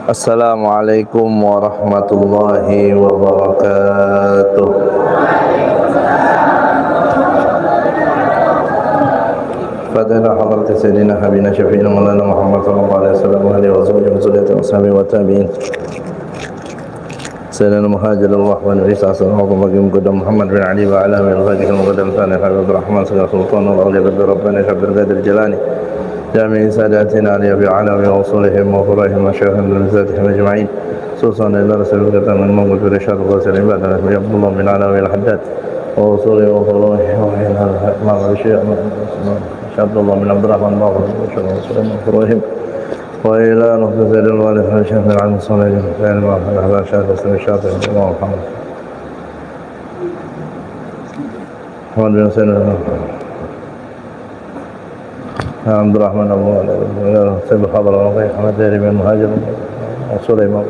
Assalamualaikum warahmatullahi wabarakatuh. Fadila hadrati sayyidina habibina syafi'ina maulana Muhammad sallallahu alaihi wasallam wa alihi wa sahbihi wa zurriyyati ashabi wa tabi'in. Sayyidina muhajir Allah wa nabi sallallahu alaihi wasallam Muhammad bin Ali wa ala alihi wa sahbihi al-muqaddam thani Habib Rahman sallallahu sultan wa awliya bi rabbana Abdul Qadir Jilani جميع ساداتنا علي بعلم وصولهم وفرائهم وشيخهم ونزاتهم أجمعين خصوصا إلى رسول الله من موجود في رشاد الغسل عبادنا عبد الله بن علوي الحداد ووصوله وفرائهم وإلى الإمام الشيخ عبد الله بن عبد الرحمن باقر وفرائهم وإلى نقطة زيد الوالد الشيخ بن عبد الصالح فإن الله على شاهد وسلم الشاطئ الله محمد محمد بن سيد عبد الرحمن سيد الحضر أحمد داري بن مهاجر وسليمان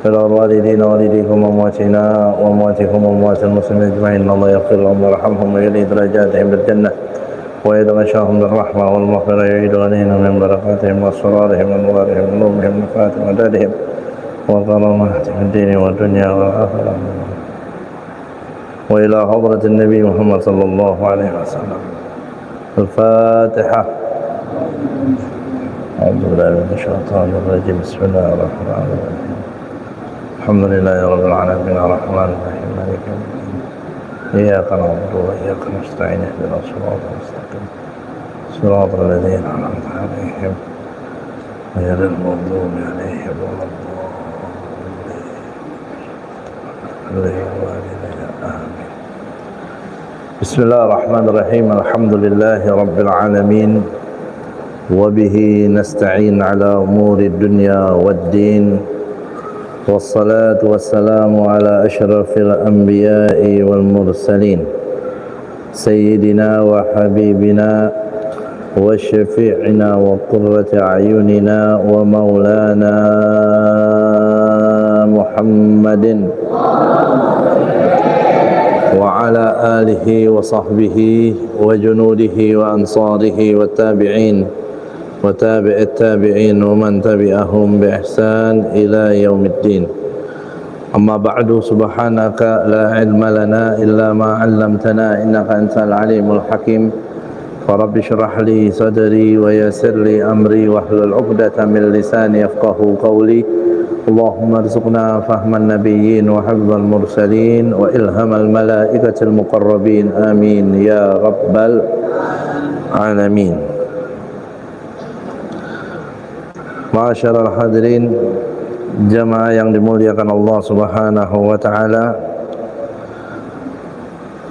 إلى الوالدين والديكم وأمواتنا وأمواتكم وأموات المسلمين أجمعين الله يغفر لهم ويرحمهم ويلي درجاتهم بالجنة ويدغشاهم بالرحمة والمغفرة يعيد علينا من بركاتهم وأسرارهم وأنوارهم ونورهم ونفاتهم ومدادهم وكراماتهم في الدين والدنيا والآخرة وإلى حضرة النبي محمد صلى الله عليه وسلم. الفاتحة. أعوذ بالله من الشيطان الرجيم بسم الله الرحمن الرحيم الحمد لله رب العالمين الرحمن الرحيم مالك يوم الدين إياك نعبد وإياك نستعين اهدنا الصراط المستقيم صراط الذين أنعمت عليهم غير المغضوب عليهم ولا الضالين آمين. بسم الله الرحمن الرحيم الحمد لله رب العالمين وبه نستعين على أمور الدنيا والدين والصلاة والسلام على أشرف الأنبياء والمرسلين سيدنا وحبيبنا وشفيعنا وقرة أعيننا ومولانا محمد وعلى آله وصحبه وجنوده وأنصاره والتابعين وتابع التابعين ومن تبعهم بإحسان إلى يوم الدين. أما بعد سبحانك لا علم لنا إلا ما علمتنا إنك أنت العليم الحكيم فرب اشرح لي صدري ويسر لي أمري واحلل عقدة من لساني يفقهوا قولي اللهم ارزقنا فهم النبيين وحفظ المرسلين وإلهام الملائكة المقربين آمين يا رب العالمين. Ma'asyiral hadirin jamaah yang dimuliakan Allah Subhanahu wa taala.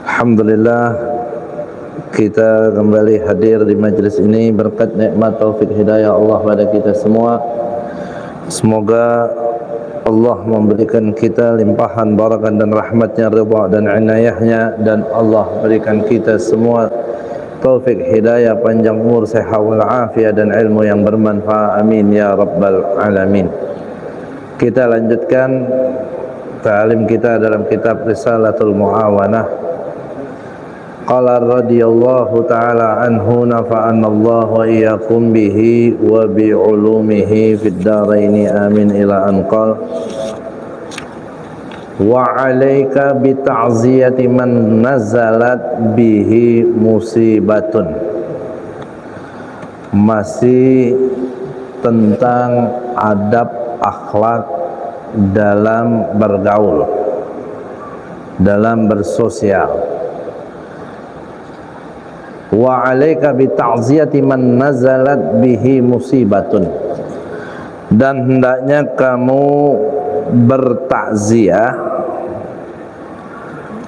Alhamdulillah kita kembali hadir di majlis ini berkat nikmat taufik hidayah Allah pada kita semua. Semoga Allah memberikan kita limpahan barakat dan rahmatnya, ridha dan inayahnya, dan Allah berikan kita semua taufik hidayah, panjang umur, sehat wal afiat dan ilmu yang bermanfaat. Amin ya rabbal alamin. Kita lanjutkan ta'lim kita dalam kitab Risalatul Muawanah. Qala radhiyallahu ta'ala anhu nafa'anna Allah wa iyyakum bihi wa bi ulumihi fid dharain amin ila an qala wa 'alaika bi ta'ziyati man nazalat bihi musibatun. Masih tentang adab akhlak dalam bergaul, dalam bersosial. Wa 'alaika bi ta'ziyati man nazalat bihi musibatun, dan hendaknya kamu bertakziah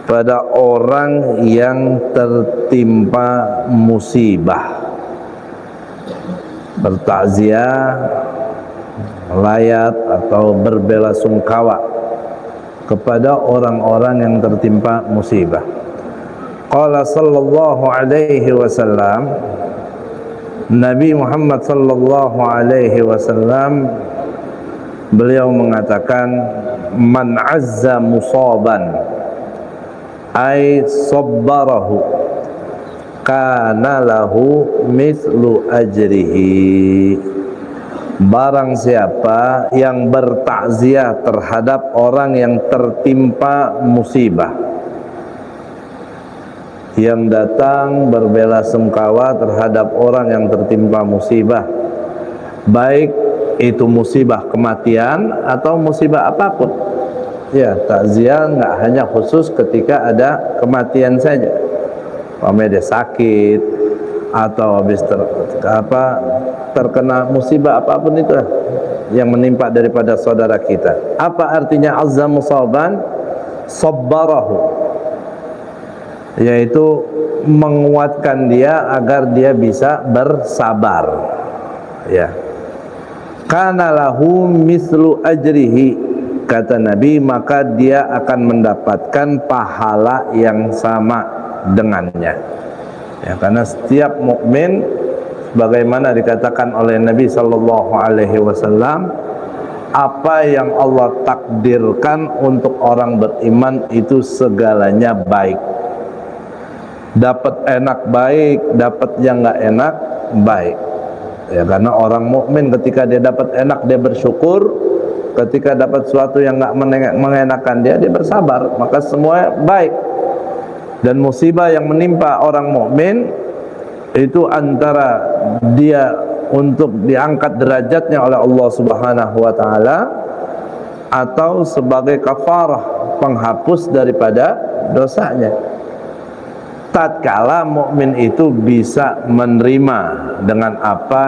pada orang yang tertimpa musibah. Bertakziah, layat atau berbelasungkawa kepada orang-orang yang tertimpa musibah. Qala sallallahu alaihi wasallam, Nabi Muhammad sallallahu alaihi wasallam beliau mengatakan, man azza musaban ay sabbarahu kana lahu mislu ajrihi barang siapa yang bertakziah terhadap orang yang tertimpa musibah, yang datang berbela-sungkawa terhadap orang yang tertimpa musibah, baik itu musibah kematian atau musibah apapun. Ya, takziah nggak hanya khusus ketika ada kematian saja. Dia sakit atau habis terkena musibah apapun itu yang menimpa daripada saudara kita. Apa artinya azza musaban? Sabbarahu, yaitu menguatkan dia agar dia bisa bersabar. Ya, kana lahu mislu ajrihi, kata Nabi, maka dia akan mendapatkan pahala yang sama dengannya. Ya, karena setiap mukmin, sebagaimana dikatakan oleh Nabi sallallahu alaihi wasallam, apa yang Allah takdirkan untuk orang beriman itu segalanya baik. Dapat enak baik, dapat yang enggak enak baik. Ya, karena orang mukmin ketika dia dapat enak dia bersyukur, ketika dapat sesuatu yang enggak mengenakan dia bersabar, maka semua baik. Dan musibah yang menimpa orang mukmin itu antara dia untuk diangkat derajatnya oleh Allah Subhanahu wa taala atau sebagai kafarah, penghapus daripada dosanya. Tatkala mukmin itu bisa menerima dengan apa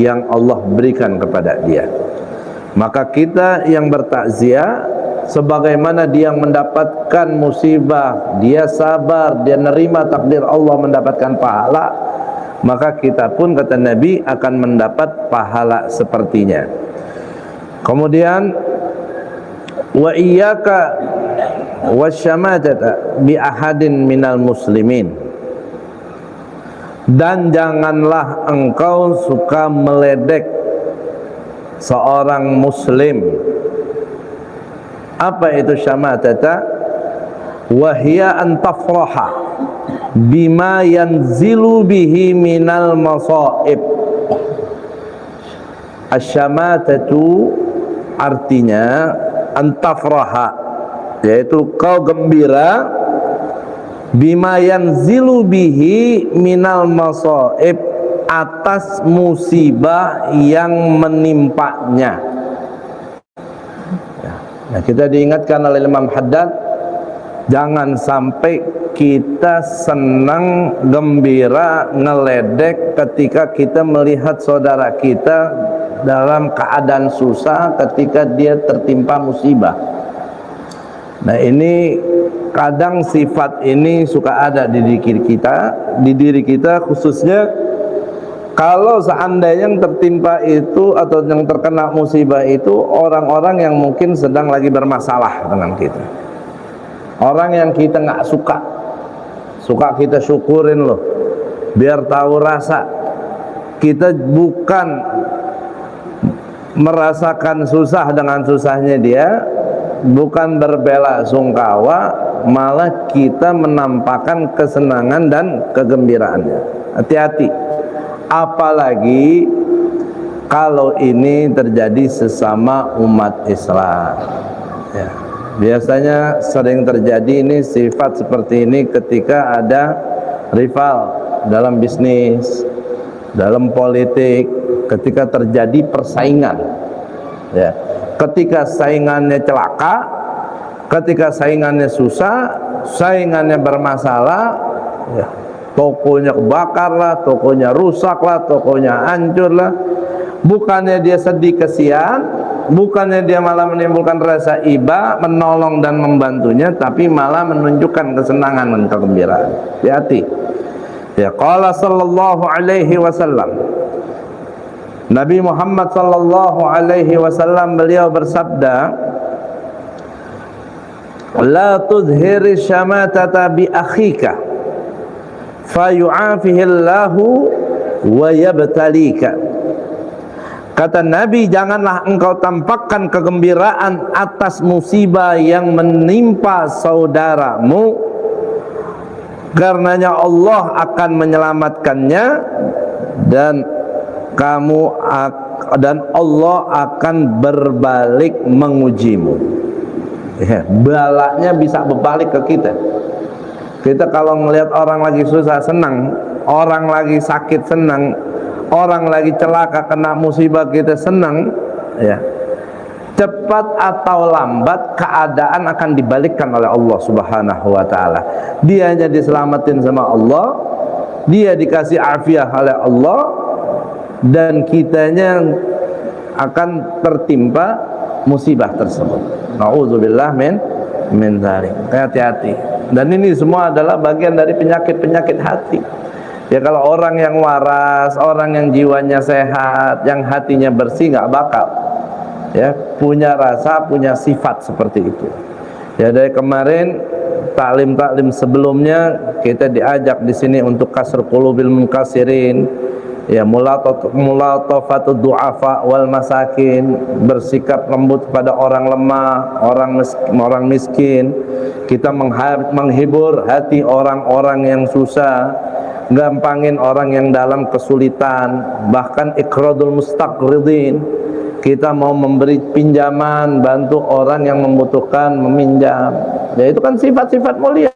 yang Allah berikan kepada dia, maka kita yang bertakziah, sebagaimana dia yang mendapatkan musibah, dia sabar, dia nerima takdir Allah mendapatkan pahala, maka kita pun, kata Nabi, akan mendapat pahala sepertinya. Kemudian wa iyyaka wasyamatata bi ahadin minal muslimin, dan janganlah engkau suka meledek seorang muslim. Apa itu syamatata? Wahia an tafraha bima yanzilu bihi minal masaib. Asyamatatu artinya antafraha, yaitu kau gembira, bima yanzilu bihi minal masaib, atas musibah yang menimpanya. Nah, kita diingatkan oleh Imam Haddad, jangan sampai kita senang, gembira, ngeledek ketika kita melihat saudara kita dalam keadaan susah, ketika dia tertimpa musibah. Nah, ini kadang sifat ini suka ada di diri kita, khususnya kalau seandainya yang tertimpa itu atau yang terkena musibah itu orang-orang yang mungkin sedang lagi bermasalah dengan kita, orang yang kita nggak suka kita syukurin loh, biar tahu rasa. Kita bukan merasakan susah dengan susahnya dia, bukan berbela sungkawa, malah kita menampakkan kesenangan dan kegembiraannya. Hati-hati, apalagi kalau ini terjadi sesama umat Islam. Ya, biasanya sering terjadi ini, sifat seperti ini ketika ada rival dalam bisnis, dalam politik, ketika terjadi persaingan. Ya, ketika saingannya celaka, ketika saingannya susah, saingannya bermasalah, ya, tokonya kebakar lah, tokonya rusak lah, tokonya hancur lah, bukannya dia sedih kesian, bukannya dia malah menimbulkan rasa iba, menolong dan membantunya, tapi malah menunjukkan kesenangan dan kegembiraan. Hati-hati. Ya, qala sallallahu alaihi wasallam, Nabi Muhammad sallallahu alaihi wasallam, beliau bersabda, la tudhhiri syamatata bi akhika fayu'afihillahu wa yabtalika. Kata Nabi, janganlah engkau tampakkan kegembiraan atas musibah yang menimpa saudaramu, karenanya Allah akan menyelamatkannya dan dan Allah akan berbalik mengujimu. Ya, balanya bisa berbalik ke kita. Kita kalau melihat orang lagi susah senang, orang lagi sakit senang, orang lagi celaka kena musibah kita senang, ya. Cepat atau lambat keadaan akan dibalikkan oleh Allah Subhanahu wa taala. Dianya diselamatin sama Allah, dia dikasih afiah oleh Allah, dan kitanya akan tertimpa musibah tersebut. Nauzubillah min dzalik. Hati-hati. Dan ini semua adalah bagian dari penyakit-penyakit hati. Ya, kalau orang yang waras, orang yang jiwanya sehat, yang hatinya bersih, nggak bakal ya punya rasa, punya sifat seperti itu. Ya, dari kemarin taklim-taklim sebelumnya kita diajak di sini untuk kasr qulubil munkasirin, ya, mulatafatud du'afa wal masakin, bersikap lembut pada orang lemah, orang miskin. Kita menghibur hati orang-orang yang susah, gampangin orang yang dalam kesulitan, bahkan ikradul mustaqridin. Kita mau memberi pinjaman, bantu orang yang membutuhkan meminjam. Ya, itu kan sifat-sifat mulia.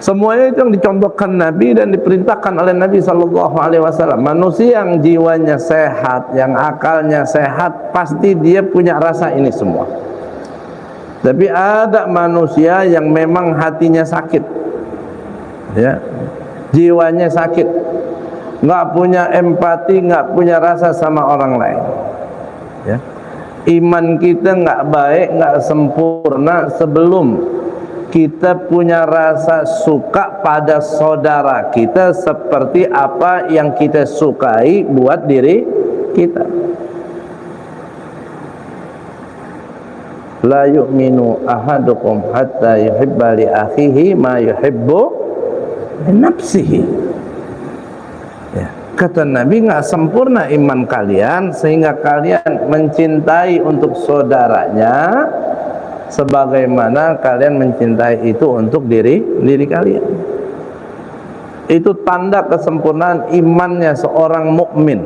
Semuanya itu yang dicontohkan Nabi dan diperintahkan oleh Nabi SAW. Manusia yang jiwanya sehat, yang akalnya sehat, pasti dia punya rasa ini semua. Tapi ada manusia yang memang hatinya sakit, ya, jiwanya sakit, nggak punya empati, nggak punya rasa sama orang lain. Ya. Iman kita nggak baik, nggak sempurna sebelum kita punya rasa suka pada saudara kita seperti apa yang kita sukai buat diri kita. La yu'minu ahadukum hatta yuhibba li akhihi ma yuhibbu li nafsihi. Ya. Kata Nabi, nggak sempurna iman kalian sehingga kalian mencintai untuk saudaranya sebagaimana kalian mencintai itu untuk diri kalian. Itu tanda kesempurnaan imannya seorang mukmin.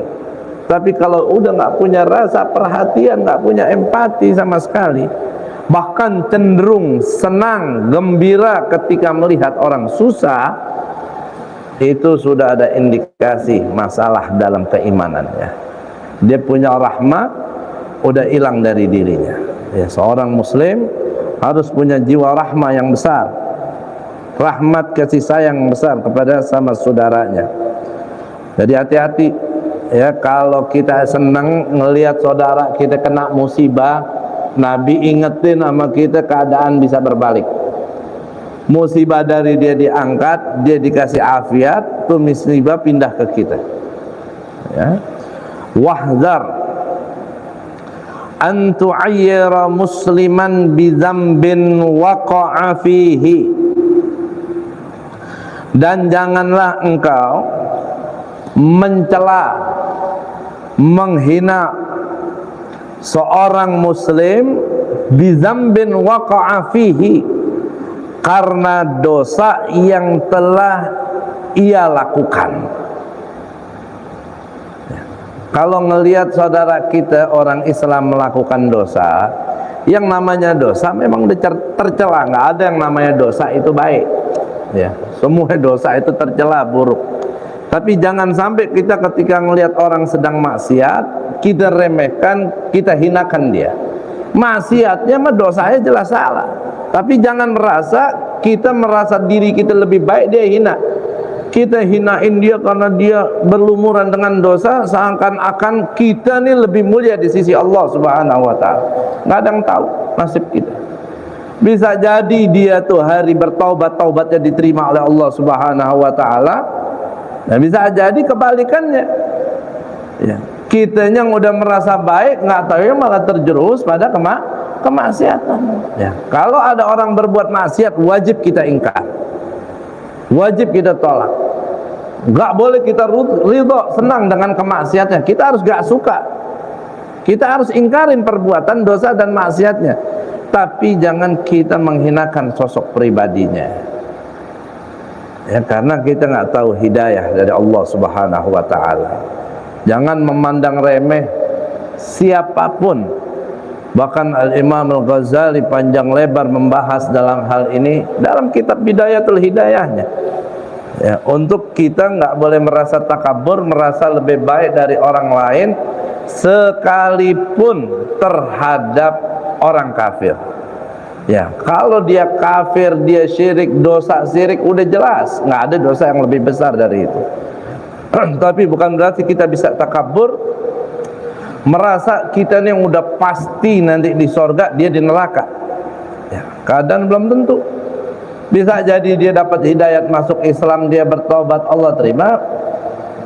Tapi kalau udah nggak punya rasa perhatian, nggak punya empati sama sekali, bahkan cenderung senang, gembira ketika melihat orang susah, itu sudah ada indikasi masalah dalam keimanannya. Dia punya rahmat udah hilang dari dirinya. Ya, seorang muslim harus punya jiwa rahmah yang besar, rahmat kasih sayang besar kepada sama saudaranya. Jadi hati-hati ya, kalau kita senang ngelihat saudara kita kena musibah, Nabi ingetin sama kita keadaan bisa berbalik. Musibah dari dia diangkat, dia dikasih afiat, tuh musibah pindah ke kita. Ya. Wahzar an tu'ayyira musliman bi dzambin waqa'a fihi. Dan janganlah engkau mencela, menghina seorang muslim bi dzambin waqa'a fihi, karena dosa yang telah ia lakukan. Ya. Kalau ngelihat saudara kita orang Islam melakukan dosa, yang namanya dosa memang tercela. Nggak ada yang namanya dosa itu baik. Ya, semua dosa itu tercela, buruk. Tapi jangan sampai kita ketika ngelihat orang sedang maksiat, kita remehkan, kita hinakan dia. Maksiatnya mah dosanya jelas salah. Tapi jangan merasa diri kita lebih baik, dia hina. Kita hinain dia karena dia berlumuran dengan dosa, seakan-akan kita nih lebih mulia di sisi Allah Subhanahu wa taala. Nggak ada yang tahu nasib kita. Bisa jadi dia tuh hari bertaubat, taubatnya diterima oleh Allah Subhanahu wa taala. Nah, bisa jadi kebalikannya. Ya. Kita yang udah merasa baik, nggak tahu ya malah terjerumus pada kemaksiatan. Ya. Kalau ada orang berbuat maksiat, wajib kita ingkar, wajib kita tolak. Nggak boleh kita ridho, senang dengan kemaksiatnya. Kita harus nggak suka, kita harus ingkarin perbuatan dosa dan maksiatnya. Tapi jangan kita menghinakan sosok pribadinya. Ya, karena kita nggak tahu hidayah dari Allah Subhanahu wa taala. Jangan memandang remeh siapapun. Bahkan Al-Imam Al-Ghazali panjang lebar membahas dalam hal ini dalam kitab Bidayatul Hidayahnya. Ya, untuk kita nggak boleh merasa takabur, merasa lebih baik dari orang lain sekalipun terhadap orang kafir. Ya, kalau dia kafir, dia syirik, dosa syirik udah jelas, nggak ada dosa yang lebih besar dari itu. Tapi bukan berarti kita bisa takabur, merasa kita nih yang udah pasti nanti di sorga, dia di neraka. Ya, keadaan belum tentu. Bisa jadi dia dapat hidayat masuk Islam, dia bertobat, Allah terima.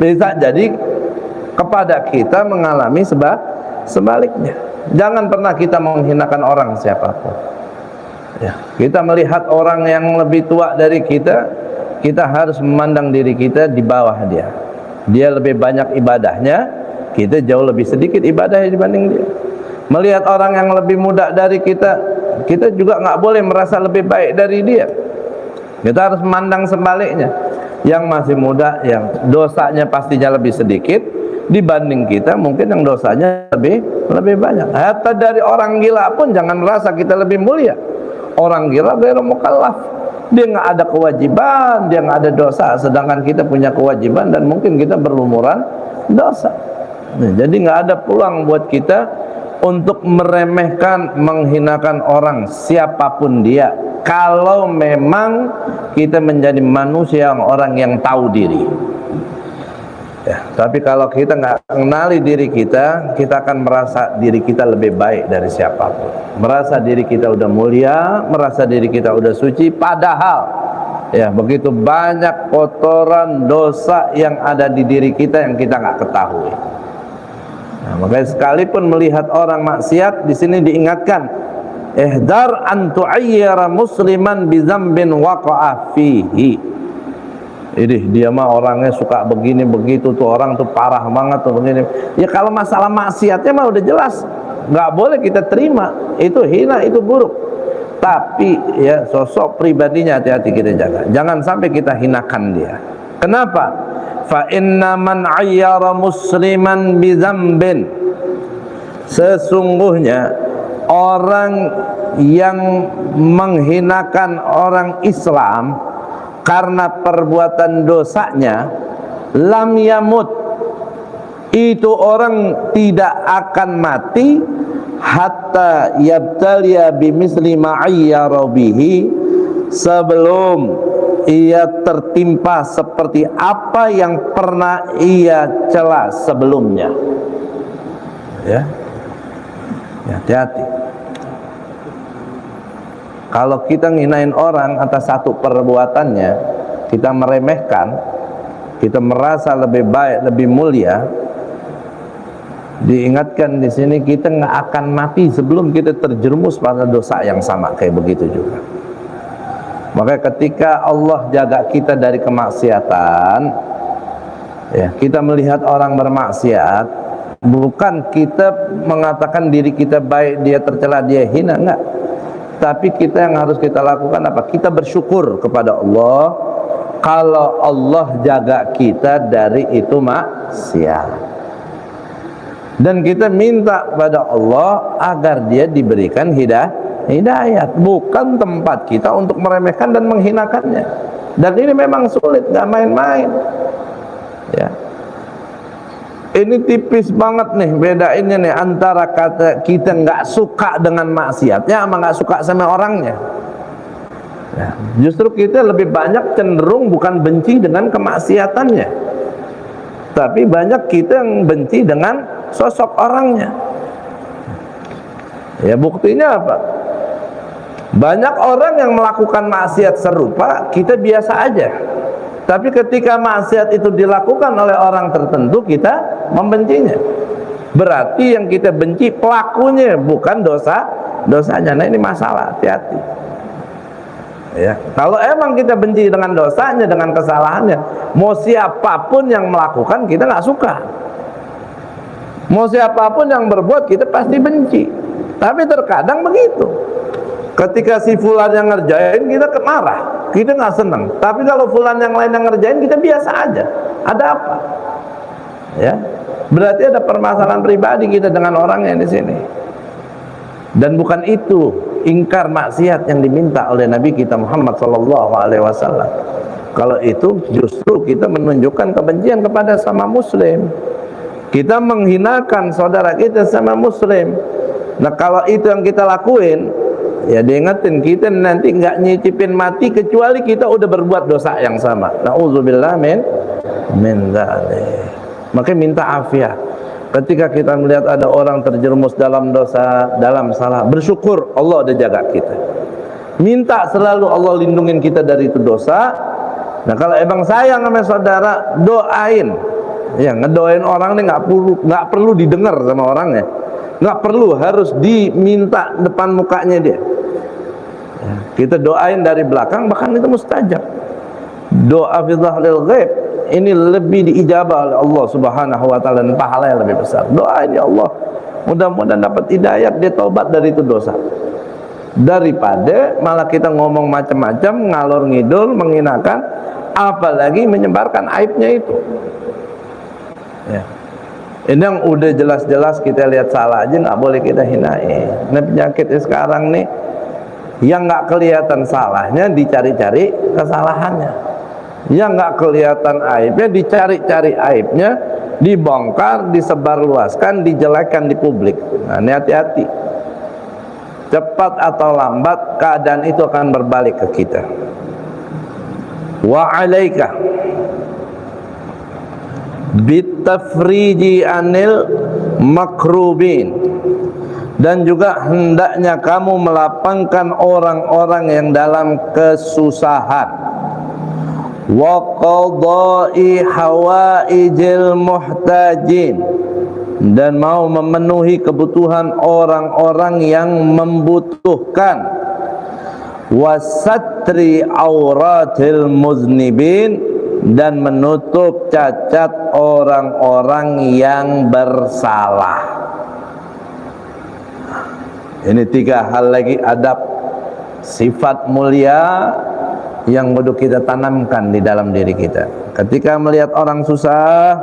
Bisa jadi kepada kita mengalami sebaliknya. Jangan pernah kita menghinakan orang siapapun. Ya, kita melihat orang yang lebih tua dari kita, kita harus memandang diri kita di bawah dia. Dia lebih banyak ibadahnya, kita jauh lebih sedikit ibadahnya dibanding dia. Melihat orang yang lebih muda dari kita, kita juga nggak boleh merasa lebih baik dari dia. Kita harus memandang sebaliknya. Yang masih muda, yang dosanya pastinya lebih sedikit dibanding kita, mungkin yang dosanya lebih banyak. Hatta dari orang gila pun jangan merasa kita lebih mulia. Orang gila ghairu mukallaf. Dia nggak ada kewajiban, dia nggak ada dosa, sedangkan kita punya kewajiban dan mungkin kita berlumuran dosa. Nah, jadi nggak ada peluang buat kita untuk meremehkan, menghinakan orang siapapun dia, kalau memang kita menjadi manusia orang yang tahu diri. Ya, tapi kalau kita nggak mengenali diri kita, kita akan merasa diri kita lebih baik dari siapapun. Merasa diri kita udah mulia, merasa diri kita udah suci, padahal ya begitu banyak kotoran dosa yang ada di diri kita yang kita nggak ketahui. Nah, makanya sekalipun melihat orang maksiat, di sini diingatkan, ihdar an tu'ayyara musliman bi dzambin waqa'a fihi. Ini dia mah orangnya suka begini begitu, tuh orang tuh parah banget tuh begini. Ya kalau masalah maksiatnya mah udah jelas, nggak boleh kita terima, itu hina, itu buruk. Tapi ya sosok pribadinya hati-hati kita jaga, jangan sampai kita hinakan dia. Kenapa? Fa inna man ayyara musliman bi dzambin, sesungguhnya orang yang menghinakan orang Islam karena perbuatan dosanya, lam yamut, itu orang tidak akan mati hatta yabtaliya bimisli ma'ayyara bihi, sebelum ia tertimpa seperti apa yang pernah ia cela sebelumnya. Ya, hati-hati. Kalau kita nginain orang atas satu perbuatannya, kita meremehkan, kita merasa lebih baik, lebih mulia, diingatkan di sini kita nggak akan mati sebelum kita terjerumus pada dosa yang sama kayak begitu juga. Maka ketika Allah jaga kita dari kemaksiatan, ya, kita melihat orang bermaksiat, bukan kita mengatakan diri kita baik, dia tercela, dia hina, enggak. Tapi kita yang harus kita lakukan apa? Kita bersyukur kepada Allah kalau Allah jaga kita dari itu maksiat. Dan kita minta pada Allah agar dia diberikan hidayat. Bukan tempat kita untuk meremehkan dan menghinakannya. Dan ini memang sulit, gak main-main. Ya. Ini tipis banget nih bedainnya nih antara kata kita nggak suka dengan maksiatnya sama nggak suka sama orangnya. Ya, justru kita lebih banyak cenderung bukan benci dengan kemaksiatannya, tapi banyak kita yang benci dengan sosok orangnya. Ya, buktinya apa? Banyak orang yang melakukan maksiat serupa, kita biasa aja. Tapi ketika maksiat itu dilakukan oleh orang tertentu, kita membencinya. Berarti yang kita benci pelakunya, bukan dosanya. Nah, ini masalah, hati-hati. Ya, kalau emang kita benci dengan dosanya, dengan kesalahannya, mau siapapun yang melakukan kita nggak suka. Mau siapapun yang berbuat kita pasti benci. Tapi terkadang begitu. Ketika si fulan yang ngerjain kita marah, kita nggak senang. Tapi kalau fulan yang lain yang ngerjain kita biasa aja. Ada apa? Ya, Berarti ada permasalahan pribadi kita dengan orangnya di sini. Dan bukan itu ingkar maksiat yang diminta oleh Nabi kita Muhammad sallallahu alaihi wasallam. Kalau itu justru kita menunjukkan kebencian kepada sama muslim. Kita menghinakan saudara kita sama muslim. Nah, kalau itu yang kita lakuin, ya diingetin kita nanti nggak nyicipin mati kecuali kita udah berbuat dosa yang sama. Nauzubillah min dzalik. Maka minta afiat. Ketika kita melihat ada orang terjerumus dalam dosa, dalam salah, bersyukur Allah udah jaga kita. Minta selalu Allah lindungin kita dari itu dosa. Nah, kalau emang sayang sama saudara, doain. Ya, ngedoain orang ini nggak perlu didengar sama orangnya. Nggak perlu harus diminta depan mukanya dia. Ya, kita doain dari belakang, bahkan itu mustajab. Doa fi dhahril ghaib ini lebih diijabah oleh Allah Subhanahu wa taala dan pahala yang lebih besar. Doain ya Allah, mudah-mudahan dapat hidayat, dia taubat dari itu dosa. Daripada malah kita ngomong macam-macam, ngalor ngidul, menghinakan, apalagi menyebarkan aibnya itu. Ya. Ini yang udah jelas-jelas kita lihat salah aja nggak boleh kita hinain. Nah, penyakitnya sekarang nih, yang nggak kelihatan salahnya dicari-cari kesalahannya. Yang nggak kelihatan aibnya dicari-cari aibnya, dibongkar, disebarluaskan, dijelekkan di publik. Nah, ini hati-hati. Cepat atau lambat keadaan itu akan berbalik ke kita. Wa alaika bitafriji anil makrubin, dan juga hendaknya kamu melapangkan orang-orang yang dalam kesusahan. Wa qada'i hawaijil muhtajin, dan mau memenuhi kebutuhan orang-orang yang membutuhkan. Wa satri auratil muznibin, dan menutup cacat orang-orang yang bersalah. Ini 3 hal lagi adab sifat mulia yang perlu kita tanamkan di dalam diri kita. Ketika melihat orang susah,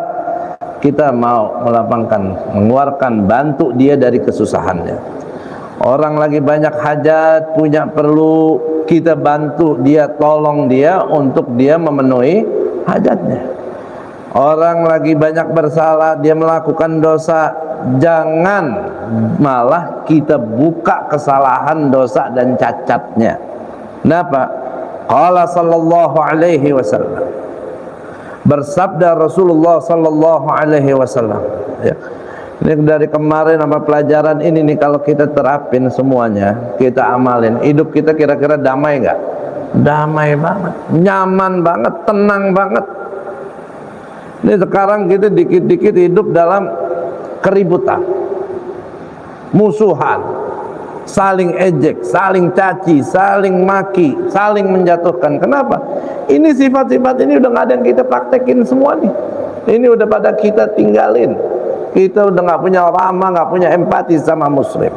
kita mau melapangkan, mengeluarkan, bantu dia dari kesusahannya. Orang lagi banyak hajat, punya perlu, kita bantu dia, tolong dia untuk dia memenuhi hajatnya. Orang lagi banyak bersalah, dia melakukan dosa, jangan malah kita buka kesalahan, dosa dan cacatnya. Kenapa? Qala sallallahu alaihi wasallam, bersabda Rasulullah sallallahu alaihi wasallam, ya. Ini dari kemarin sama pelajaran ini nih, kalau kita terapin semuanya, kita amalin, hidup kita kira-kira damai nggak? Damai banget, nyaman banget, tenang banget. Ini sekarang kita dikit-dikit hidup dalam keributan, musuhan, saling ejek, saling caci, saling maki, saling menjatuhkan. Kenapa? Ini sifat-sifat ini udah nggak ada yang kita praktekin semua nih. Ini udah pada kita tinggalin. Kita udah nggak punya rahmah, nggak punya empati sama muslim.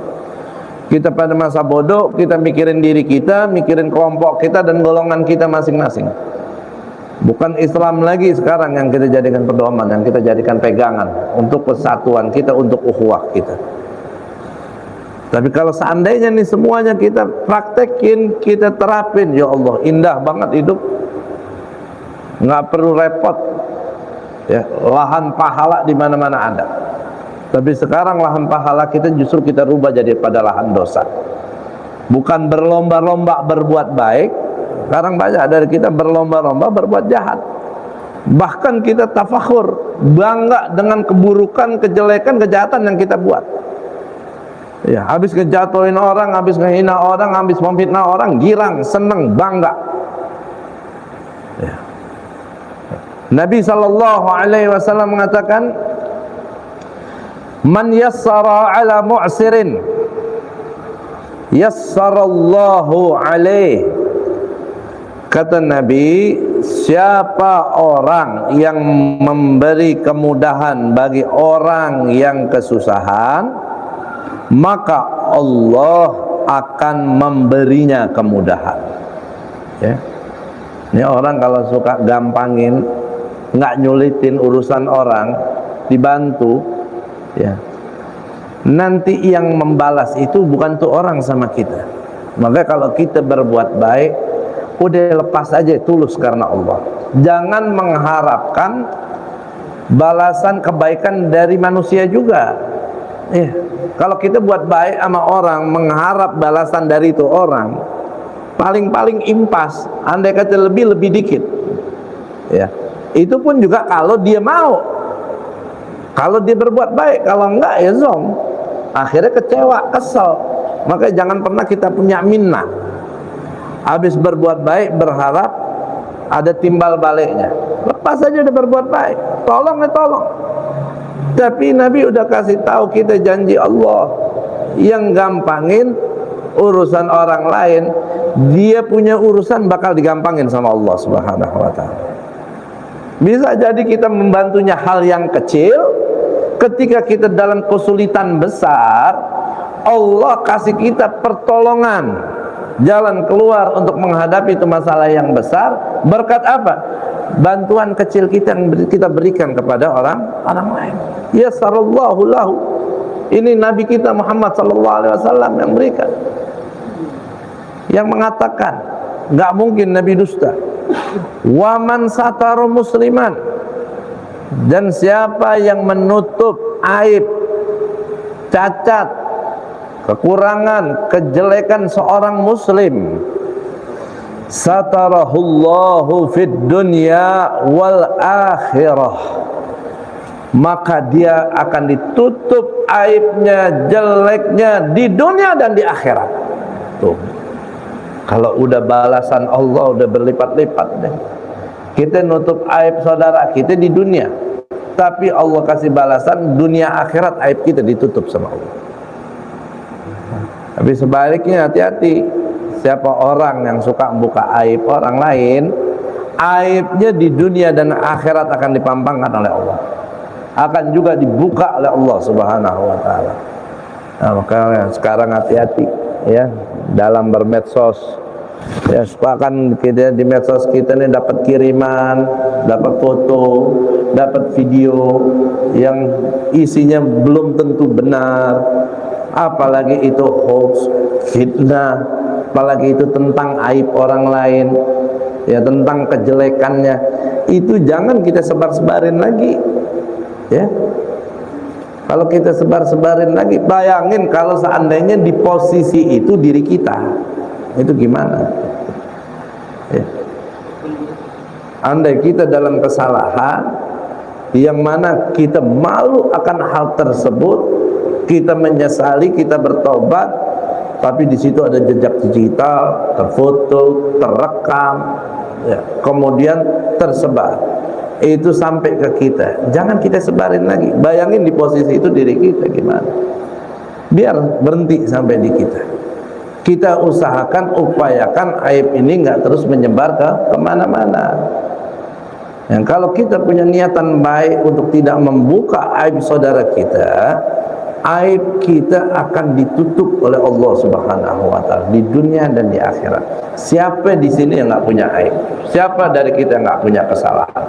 Kita pada masa bodoh, kita mikirin diri kita, mikirin kelompok kita dan golongan kita masing-masing. Bukan Islam lagi sekarang yang kita jadikan pedoman, yang kita jadikan pegangan untuk persatuan kita, untuk ukhuwah kita. Tapi kalau seandainya nih semuanya kita praktekin, kita terapin, ya Allah, indah banget hidup, nggak perlu repot, ya, lahan pahala di mana-mana ada. Tapi sekarang lahan pahala kita justru kita rubah jadi pada lahan dosa. Bukan berlomba-lomba berbuat baik, sekarang banyak dari kita berlomba-lomba berbuat jahat. Bahkan kita tafakhur, bangga dengan keburukan, kejelekan, kejahatan yang kita buat. Ya, habis ngejatuhin orang, habis ngehina orang, habis memfitnah orang, girang, seneng, bangga. Ya. Nabi sallallahu alaihi wasallam mengatakan, "Man yassara ala mu'sirin, yassarallahu alaihi." Kata Nabi, siapa orang yang memberi kemudahan bagi orang yang kesusahan, maka Allah akan memberinya kemudahan. Ya. Ini orang kalau suka gampangin, nggak nyulitin urusan orang, dibantu, ya, nanti yang membalas itu bukan tuh orang sama kita. Maka kalau kita berbuat baik, udah lepas aja, tulus karena Allah. Jangan mengharapkan balasan kebaikan dari manusia juga. Ya, kalau kita buat baik sama orang, mengharap balasan dari itu orang, paling-paling impas. Andai kata lebih dikit. Ya, itu pun juga kalau dia mau. Kalau dia berbuat baik, kalau enggak ya zong. Akhirnya kecewa, kesel. Maka jangan pernah kita punya minnah. Habis berbuat baik berharap ada timbal baliknya. Lepas aja udah berbuat baik. Tolong ya tolong. Tapi Nabi udah kasih tahu kita janji Allah yang gampangin urusan orang lain, dia punya urusan bakal digampangin sama Allah Subhanahu wa taala. Bisa jadi kita membantunya hal yang kecil, ketika kita dalam kesulitan besar, Allah kasih kita pertolongan, jalan keluar untuk menghadapi itu masalah yang besar. Berkat apa? Bantuan kecil kita yang kita berikan kepada orang lain. Yasarallahu lahu. Ini Nabi kita Muhammad sallallahu alaihi wasallam yang berikan, yang mengatakan nggak mungkin Nabi dusta. Wa man satara musliman, dan siapa yang menutup aib, cacat, kekurangan, kejelekan seorang muslim, satarahullahu fid dunya wal akhirah, maka dia akan ditutup aibnya, jeleknya di dunia dan di akhirat. Tuh, kalau udah balasan Allah udah berlipat-lipat deh. Kita nutup aib saudara kita di dunia, tapi Allah kasih balasan dunia akhirat, aib kita ditutup sama Allah. Tapi sebaliknya hati-hati, siapa orang yang suka membuka aib orang lain, aibnya di dunia dan akhirat akan dipampangkan oleh Allah, akan juga dibuka oleh Allah Subhanahu wa taala. Nah, makanya sekarang hati-hati ya dalam bermedsos. Ya, kan kita di medsos kita nih dapat kiriman, dapat foto, dapat video yang isinya belum tentu benar, apalagi itu hoax, fitnah, apalagi itu tentang aib orang lain, ya, tentang kejelekannya. Itu jangan kita sebar-sebarin lagi, ya. Kalau kita sebar-sebarin lagi, bayangin kalau seandainya di posisi itu diri kita, itu gimana? Ya. Andai kita dalam kesalahan yang mana kita malu akan hal tersebut, kita menyesali, kita bertobat, tapi di situ ada jejak digital, terfoto, terekam, ya, kemudian tersebar, itu sampai ke kita, jangan kita sebarin lagi. Bayangin di posisi itu diri kita gimana? Biar berhenti sampai di kita. Kita usahakan, upayakan aib ini nggak terus menyebar ke kemana-mana. Yang kalau kita punya niatan baik untuk tidak membuka aib saudara kita, aib kita akan ditutup oleh Allah Subhanahu wa taala di dunia dan di akhirat. Siapa di sini yang nggak punya aib? Siapa dari kita yang nggak punya kesalahan?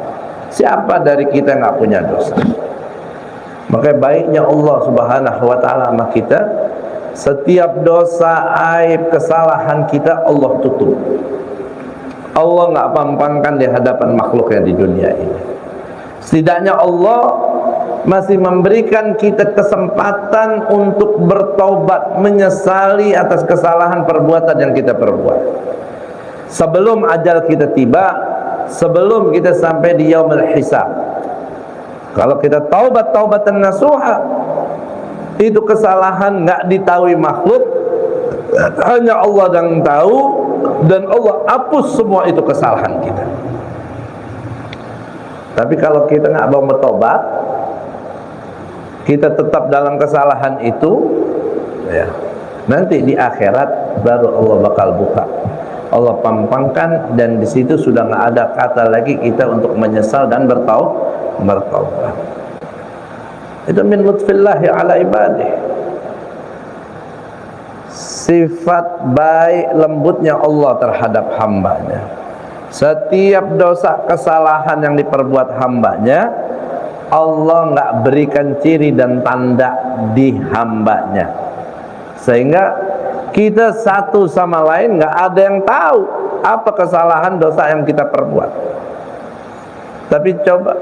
Siapa dari kita yang nggak punya dosa? Maka baiknya Allah Subhanahu wa taala sama kita, setiap dosa, aib, kesalahan kita Allah tutup. Allah nggak pampangkan di hadapan makhluknya di dunia ini. Setidaknya Allah masih memberikan kita kesempatan untuk bertaubat, menyesali atas kesalahan perbuatan yang kita perbuat sebelum ajal kita tiba, sebelum kita sampai di yaumul hisab. Kalau kita taubatan nasuha, itu kesalahan nggak ditahui makhluk, hanya Allah yang tahu, dan Allah hapus semua itu kesalahan kita. Tapi kalau kita nggak mau bertobat, kita tetap dalam kesalahan itu, ya, nanti di akhirat baru Allah bakal buka, Allah pampangkan, dan di situ sudah nggak ada kata lagi kita untuk menyesal dan bertaubat. Itu min lutfillahi ala ibadih, sifat baik lembutnya Allah terhadap hambanya. Setiap dosa kesalahan yang diperbuat hambanya, Allah nggak berikan ciri dan tanda di hambanya, sehingga kita satu sama lain nggak ada yang tahu apa kesalahan dosa yang kita perbuat. Tapi coba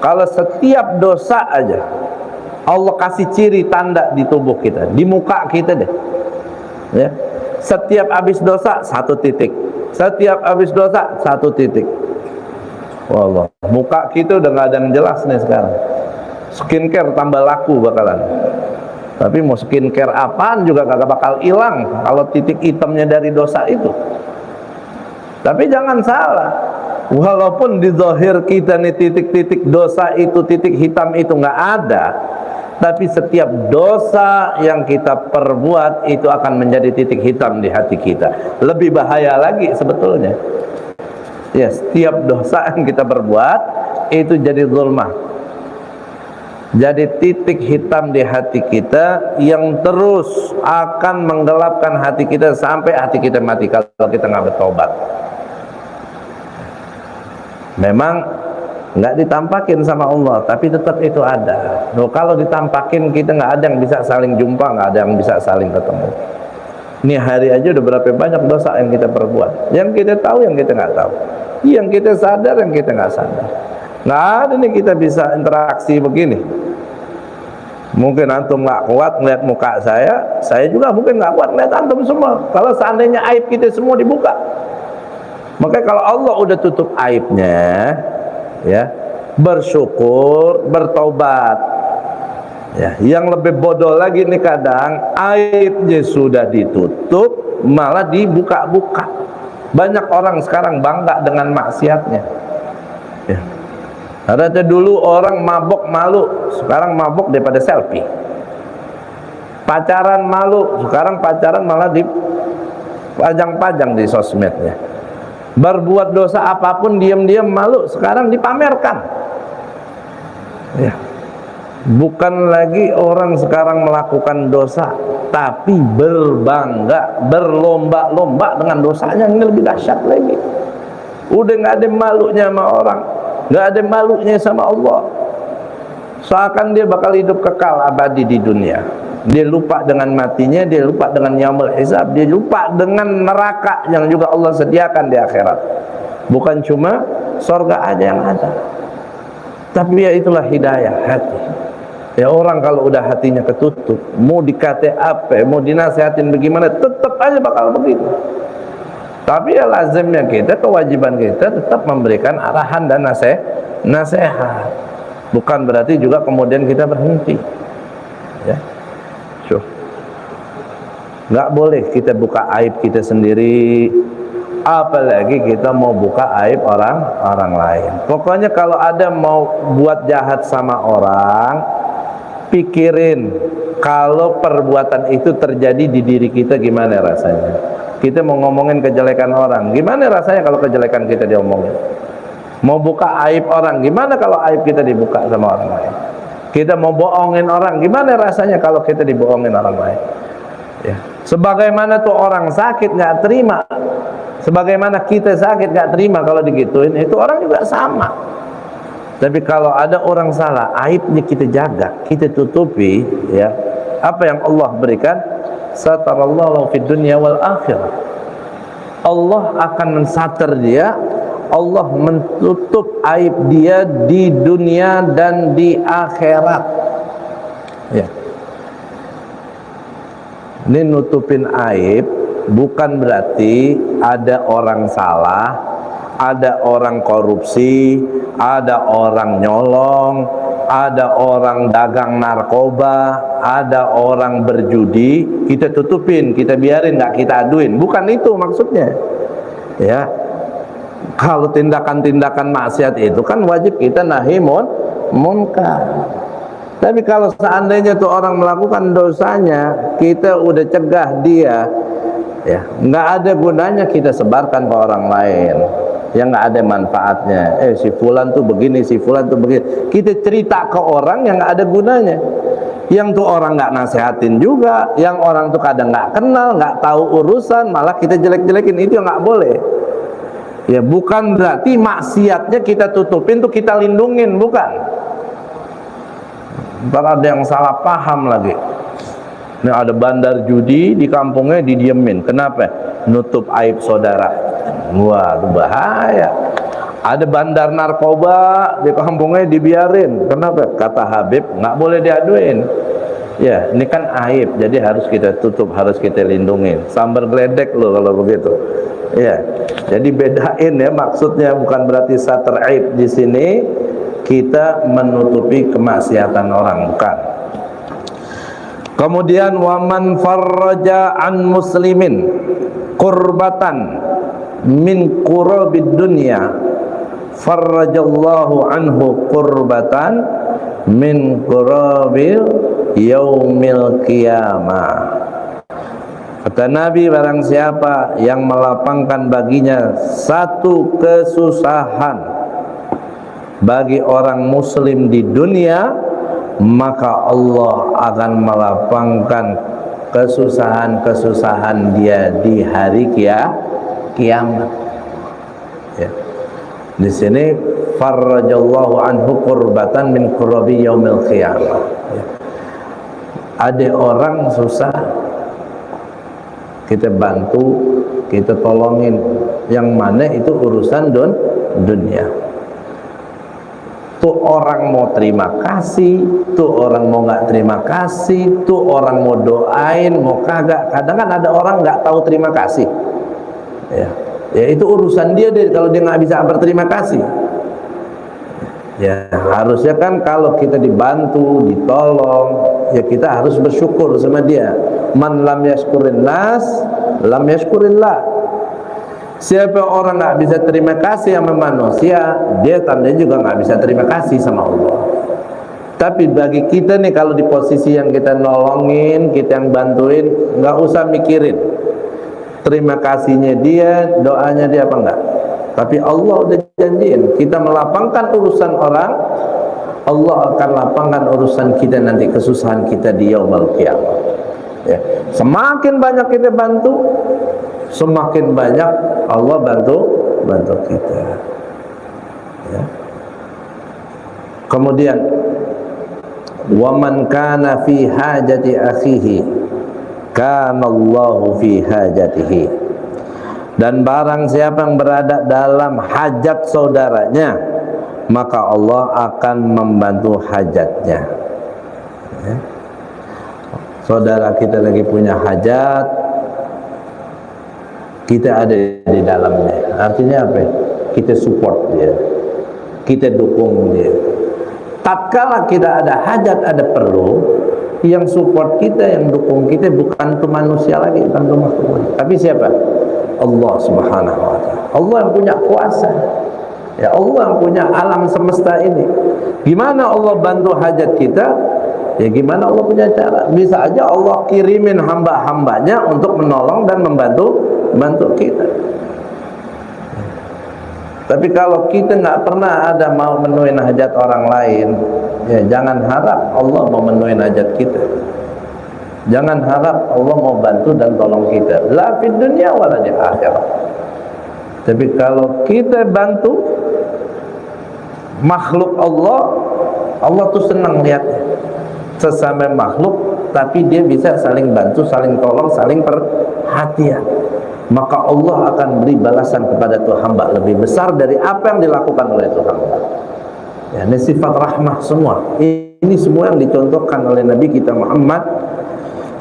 kalau setiap dosa aja Allah kasih ciri tanda di tubuh kita, di muka kita deh, ya. Setiap habis dosa satu titik, setiap habis dosa satu titik. Wallah, muka kita udah nggak ada yang jelas nih sekarang. Skincare tambah laku bakalan. Tapi mau skincare apaan juga gak bakal hilang kalau titik hitamnya dari dosa itu. Tapi jangan salah, walaupun di zahir kita nih titik-titik dosa itu, titik hitam itu nggak ada, tapi setiap dosa yang kita perbuat itu akan menjadi titik hitam di hati kita. Lebih bahaya lagi sebetulnya, ya, setiap dosa yang kita perbuat itu jadi zulmah, jadi titik hitam di hati kita yang terus akan menggelapkan hati kita sampai hati kita mati kalau kita nggak bertobat. Memang nggak ditampakin sama Allah, tapi tetap itu ada. Loh, kalau ditampakin kita nggak ada yang bisa saling jumpa, nggak ada yang bisa saling ketemu. Ini hari aja udah berapa banyak dosa yang kita perbuat, yang kita tahu, yang kita nggak tahu, yang kita sadar, yang kita nggak sadar. Nggak ada nih kita bisa interaksi begini. Mungkin antum nggak kuat ngeliat muka saya juga mungkin nggak kuat ngeliat antum semua. Kalau seandainya aib kita semua dibuka, maka kalau Allah udah tutup aibnya, ya, bersyukur, bertobat. Ya, yang lebih bodoh lagi nih kadang aibnya sudah ditutup malah dibuka-buka. Banyak orang sekarang bangga dengan maksiatnya. Ya. Ada dulu orang mabok malu, sekarang mabok daripada selfie. Pacaran malu, sekarang pacaran malah dipajang-pajang di sosmednya. Berbuat dosa apapun diam-diam malu, sekarang dipamerkan. Ya. Bukan lagi orang sekarang melakukan dosa, tapi berbangga, berlomba-lomba dengan dosanya. Ini lebih dahsyat lagi. Udah nggak ada malunya sama orang, nggak ada malunya sama Allah. Seakan dia bakal hidup kekal abadi di dunia. Dia lupa dengan matinya, dia lupa dengan yaumul hisab, dia lupa dengan neraka yang juga Allah sediakan di akhirat. Bukan cuma surga aja yang ada, tapi ya itulah hidayah hati. Ya, orang kalau udah hatinya ketutup, mau dikate apa, mau dinasihatin bagaimana, tetap aja bakal begitu. Tapi ya lazimnya kita, kewajiban kita tetap memberikan arahan dan nasihat. Bukan berarti juga kemudian kita berhenti. Ya, nggak boleh kita buka aib kita sendiri, apalagi kita mau buka aib orang lain. Pokoknya kalau ada mau buat jahat sama orang, pikirin kalau perbuatan itu terjadi di diri kita gimana rasanya. Kita mau ngomongin kejelekan orang, gimana rasanya kalau kejelekan kita diomongin. Mau buka aib orang, gimana kalau aib kita dibuka sama orang lain. Kita mau bohongin orang, gimana rasanya kalau kita dibohongin orang lain. Ya. Sebagaimana tuh orang sakit nggak terima, sebagaimana kita sakit nggak terima kalau digituin, itu orang juga sama. Tapi kalau ada orang salah, aibnya kita jaga, kita tutupi, ya. Apa yang Allah berikan? Satarallahu fid dunya wal akhirah. Allah akan mensatar dia, Allah menutup aib dia di dunia dan di akhirat. Ya. Ini nutupin aib bukan berarti ada orang salah, ada orang korupsi, ada orang nyolong, ada orang dagang narkoba, ada orang berjudi, kita tutupin, kita biarin, nggak kita aduin. Bukan itu maksudnya. Ya, kalau tindakan-tindakan maksiat itu kan wajib kita nahi munkar. Tapi kalau seandainya tuh orang melakukan dosanya, kita udah cegah dia, ya, nggak ada gunanya kita sebarkan ke orang lain. Yang nggak ada manfaatnya. Si fulan tuh begini, si fulan tuh begini. Kita cerita ke orang yang nggak ada gunanya. Yang tuh orang nggak nasehatin juga, yang orang tuh kadang nggak kenal, nggak tahu urusan, malah kita jelek-jelekin, itu nggak boleh. Ya, bukan berarti maksiatnya kita tutupin tuh kita lindungin, bukan. Ntar ada yang salah paham lagi. Ini ada bandar judi di kampungnya didiemin. Kenapa? Nutup aib saudara. Wah, itu bahaya. Ada bandar narkoba di kampungnya dibiarin. Kenapa? Kata Habib, nggak boleh diaduin. Ya, ini kan aib, jadi harus kita tutup, harus kita lindungi. Sambar geledek loh kalau begitu. Ya, jadi bedain ya, maksudnya bukan berarti satar aib di sini kita menutupi kemaksiatan orang, bukan. Kemudian waman farraja an muslimin qurbatan min qurabid dunya farrajallahu anhu qurbatan min qurabil yaumil qiyamah. Kata Nabi, barang siapa yang melapangkan baginya satu kesusahan bagi orang muslim di dunia, maka Allah akan melapangkan kesusahan-kesusahan dia di hari kiamat. Ya. Di sini farrajallahu anhu qurbatan min qurabi yaumil qiyamah. Ya. Ada orang susah, kita bantu, kita tolongin, yang mana itu urusan dunia. Tuh orang mau terima kasih, tuh orang mau nggak terima kasih, tuh orang mau doain, mau kagak. Kadang kan ada orang nggak tahu terima kasih. Ya itu urusan dia deh kalau dia nggak bisa berterima kasih. Ya harusnya kan kalau kita dibantu, ditolong, ya kita harus bersyukur sama dia. Man lam yashkurin nas, lam yashkurillah. Siapa orang nggak bisa terima kasih sama manusia, dia tandanya juga nggak bisa terima kasih sama Allah. Tapi bagi kita nih, kalau di posisi yang kita nolongin, kita yang bantuin, nggak usah mikirin terima kasihnya dia, doanya dia apa enggak. Tapi Allah udah janjiin, kita melapangkan urusan orang, Allah akan lapangkan urusan kita nanti, kesusahan kita di yaumul qiyamah. Ya. Semakin banyak kita bantu, semakin banyak Allah bantu kita. Ya. Kemudian waman kana fi hajati akhihi kana Allahu fi hajatihi. Dan barang siapa yang berada dalam hajat saudaranya, maka Allah akan membantu hajatnya. Ya. Saudara kita lagi punya hajat, kita ada di dalamnya. Artinya apa? Kita support dia, kita dukung dia. Tatkala kita ada hajat, ada perlu, yang support kita, yang dukung kita bukan tuh manusia lagi, bukan tuh makhluk, tapi siapa? Allah Subhanahu wa ta'ala. Allah yang punya kuasa. Ya, Allah yang punya alam semesta ini. Gimana Allah bantu hajat kita? Ya gimana Allah punya cara. Bisa aja Allah kirimin hamba-hambanya untuk menolong dan membantu kita. Tapi kalau kita nggak pernah ada mau menuhin hajat orang lain, ya jangan harap Allah mau menuhin hajat kita. Jangan harap Allah mau bantu dan tolong kita, la fid dunya wala di akhirat. Tapi kalau kita bantu makhluk Allah, Allah tuh senang lihatnya. Sesama makhluk, tapi dia bisa saling bantu, saling tolong, saling perhatian. Maka Allah akan beri balasan kepada tuh hamba lebih besar dari apa yang dilakukan oleh tuh hamba. Ya, ini sifat rahmah semua. Ini semua yang dicontohkan oleh Nabi kita Muhammad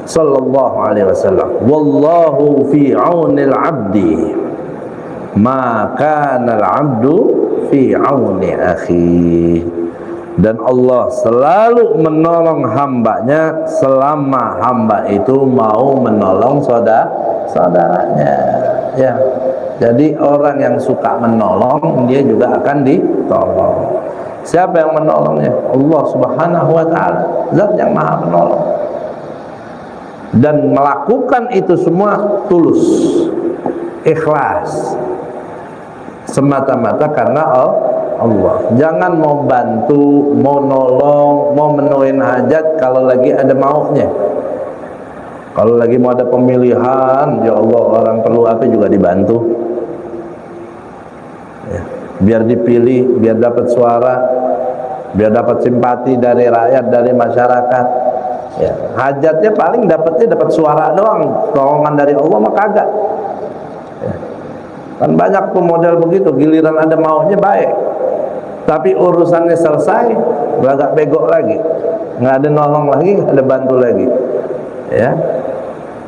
sallallahu alaihi wasallam. Wallahu fi aunil abdi ma kana al-abdu fi auni akhi. Dan Allah selalu menolong hambanya selama hamba itu mau menolong saudaranya. Ya. Jadi orang yang suka menolong, dia juga akan ditolong. Siapa yang menolongnya? Allah Subhanahu wa ta'ala, Zat yang Maha Menolong. Dan melakukan itu semua tulus, ikhlas, semata-mata karena Allah. Jangan mau bantu, mau nolong, mau menuhin hajat kalau lagi ada maunya. Kalau lagi mau ada pemilihan, ya Allah, orang perlu apa juga dibantu. Ya, biar dipilih, biar dapat suara. biar dapat simpati dari rakyat, dari masyarakat. Ya, hajatnya paling dapat suara doang, tolongan dari Allah mah kagak. Ya. Kan banyak tuh model begitu, giliran ada maunya baik, tapi urusannya selesai, agak bego lagi, nggak ada nolong lagi, nggak ada bantu lagi. Ya,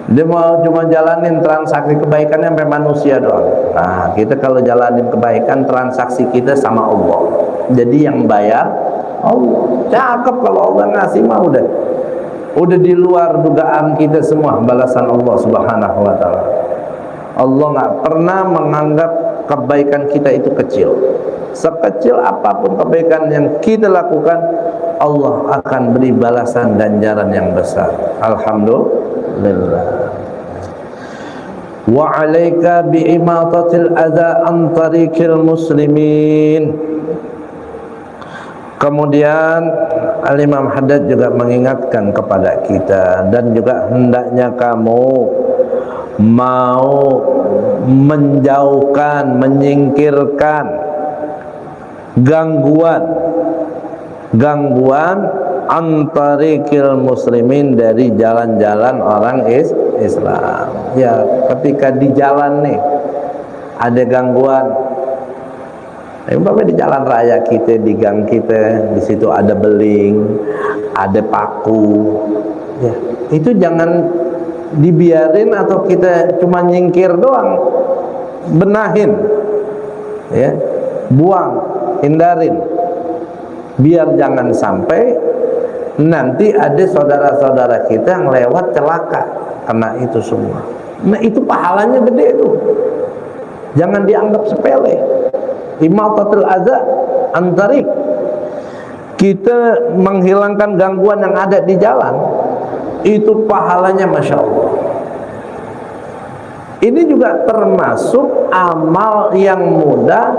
dia mau cuma jalanin transaksi kebaikannya sampai manusia doang. Nah, kita kalau jalanin kebaikan, transaksi kita sama Allah. Jadi yang bayar Allah. Cakep kalau Allah ngasih mah udah di luar dugaan kita semua balasan Allah Subhanahu wa taala. Allah nggak pernah menganggap kebaikan kita itu kecil. Sekecil apapun kebaikan yang kita lakukan, Allah akan beri balasan dan ganjaran yang besar. Alhamdulillah. Wa 'alaika bi imatatil adza an tariqil muslimin. Kemudian Al-Imam Haddad juga mengingatkan kepada kita, dan juga hendaknya kamu mau menjauhkan, menyingkirkan gangguan antarikil muslimin, dari jalan-jalan orang Islam. Ya, ketika di jalan nih ada gangguan, umpamanya di jalan raya kita, di gang kita, di situ ada beling, ada paku, ya, itu jangan dibiarin atau kita cuma nyingkir doang, benahin, ya, buang, hindarin, biar jangan sampai nanti ada saudara-saudara kita yang lewat celaka kena itu semua. Nah, itu pahalanya gede tuh, jangan dianggap sepele. Imatatul adza antarik, kita menghilangkan gangguan yang ada di jalan, itu pahalanya Masya Allah. Ini juga termasuk amal yang mudah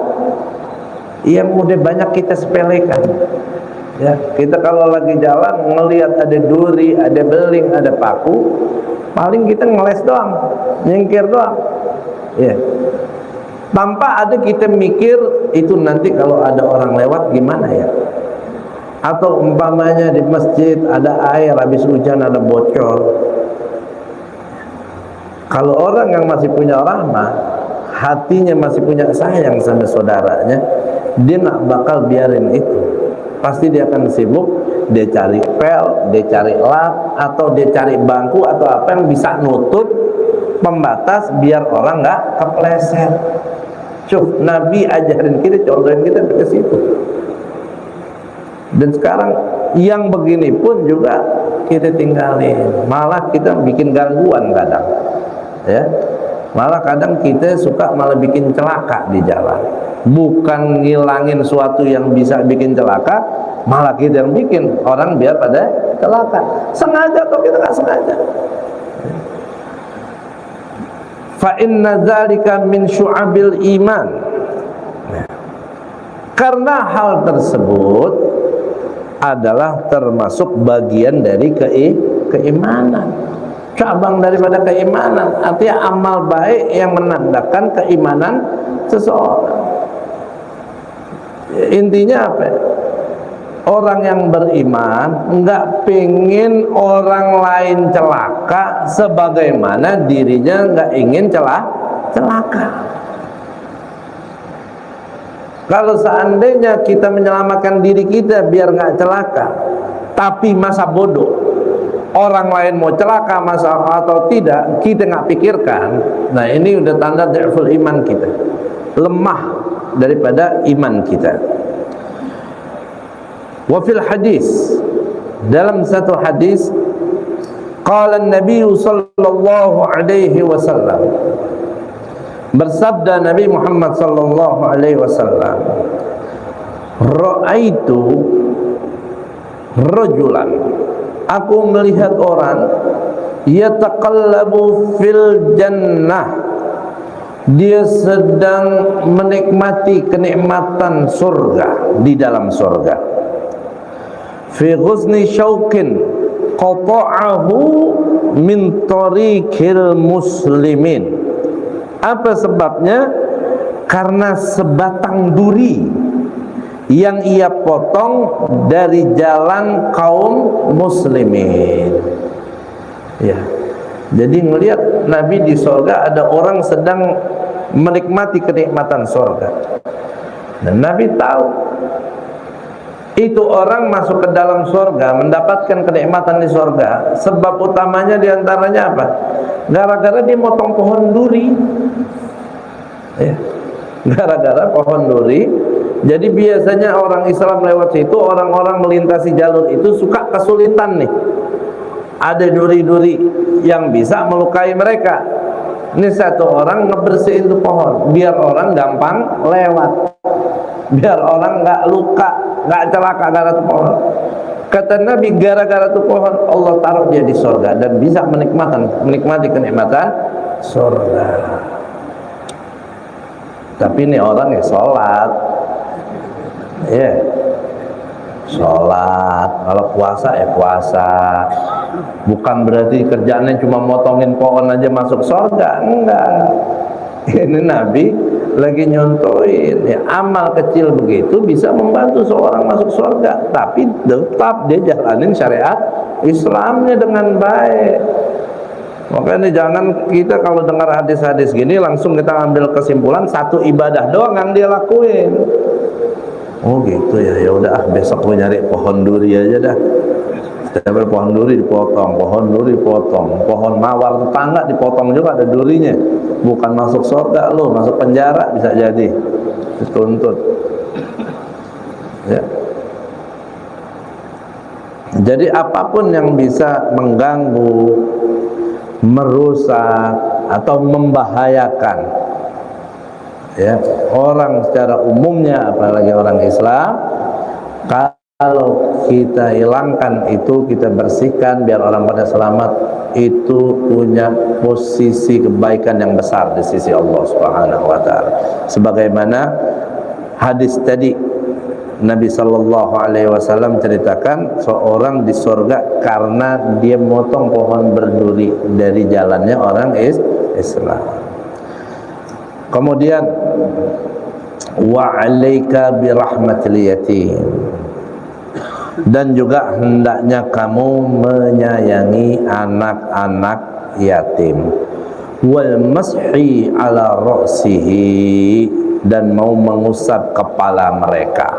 banyak kita sepelekan. Ya, kita kalau lagi jalan ngelihat ada duri, ada beling, ada paku, paling kita ngeles doang, nyingkir doang, ya, tanpa ada kita mikir itu nanti kalau ada orang lewat gimana ya. Atau umpamanya di masjid ada air, habis hujan ada bocor. Kalau orang yang masih punya rahmah, hatinya masih punya sayang sama saudaranya, dia nggak bakal biarin itu. Pasti dia akan sibuk, dia cari pel, dia cari lap, atau dia cari bangku atau apa yang bisa nutup pembatas biar orang nggak kepleset. Cuk, Nabi ajarin kita, contohin kita ke situ. Dan sekarang yang begini pun juga kita tinggalin, malah kita bikin gangguan kadang, ya, malah kadang kita suka malah bikin celaka di jalan. Bukan ngilangin suatu yang bisa bikin celaka, malah kita yang bikin orang biar pada celaka, sengaja atau kita nggak sengaja. Fa inna dzalika min syu'abil iman. Karena hal tersebut adalah termasuk bagian dari keimanan, cabang daripada keimanan. Artinya amal baik yang menandakan keimanan seseorang. Intinya apa? Orang yang beriman enggak pengen orang lain celaka sebagaimana dirinya enggak ingin celaka. Kalau seandainya kita menyelamatkan diri kita biar enggak celaka, tapi masa bodoh, orang lain mau celaka masa atau tidak kita enggak pikirkan, nah ini udah tanda dhaful iman kita, lemah daripada iman kita. Wa fil hadis, dalam satu hadis, qala an-nabiy sallallahu alaihi wasallam, bersabda Nabi Muhammad sallallahu alaihi wasallam, ra'aitu rajulan, aku melihat orang, yataqallabu fil jannah, dia sedang menikmati kenikmatan surga, di dalam surga. Fi ghuzni syauqin qata'ahu min tariqil muslimin. Apa sebabnya? Karena sebatang duri yang ia potong dari jalan kaum muslimin. Ya. Jadi ngelihat Nabi di surga, ada orang sedang menikmati kenikmatan surga. Dan Nabi tahu itu orang masuk ke dalam surga, mendapatkan kenikmatan di surga. Sebab utamanya diantaranya apa? Gara-gara dia motong pohon duri. Ya. Gara-gara pohon duri. Jadi biasanya orang Islam lewat situ, orang-orang melintasi jalur itu suka kesulitan nih. Ada duri-duri yang bisa melukai mereka. Ini satu orang ngebersihin tuh pohon biar orang gampang lewat, biar orang nggak luka, nggak celaka gara tuh pohon. Kata Nabi, gara-gara tuh pohon Allah taruh dia di surga dan bisa menikmati kenikmatan surga. Tapi ini orang ya sholat, ya sholat. Kalau puasa ya puasa. Bukan berarti kerjaannya cuma motongin pohon aja masuk surga, enggak. Ini Nabi lagi nyontohin ya, amal kecil begitu bisa membantu seorang masuk surga, tapi tetap dia jalanin syariat Islamnya dengan baik. Makanya jangan kita kalau dengar hadis-hadis gini langsung kita ambil kesimpulan satu ibadah doang yang dia lakuin. Oh gitu ya, ya udah besok gue nyari pohon duri aja dah. Setiap pohon duri dipotong, pohon mawar tetangga dipotong juga, ada durinya. Bukan masuk surga lo, masuk penjara bisa jadi, dituntut. Ya. Jadi apapun yang bisa mengganggu, merusak atau membahayakan ya orang secara umumnya, apalagi orang Islam, kalau kita hilangkan itu, kita bersihkan biar orang pada selamat, itu punya posisi kebaikan yang besar di sisi Allah Subhanahu wa taala. Sebagaimana hadis tadi Nabi sallallahu alaihi wasallam ceritakan seorang di surga karena dia motong pohon berduri dari jalannya orang Islam. Kemudian wa 'alaika bi rahmatil yatim, dan juga hendaknya kamu menyayangi anak-anak yatim, wal mashi ala ra'sihi, dan mau mengusap kepala mereka.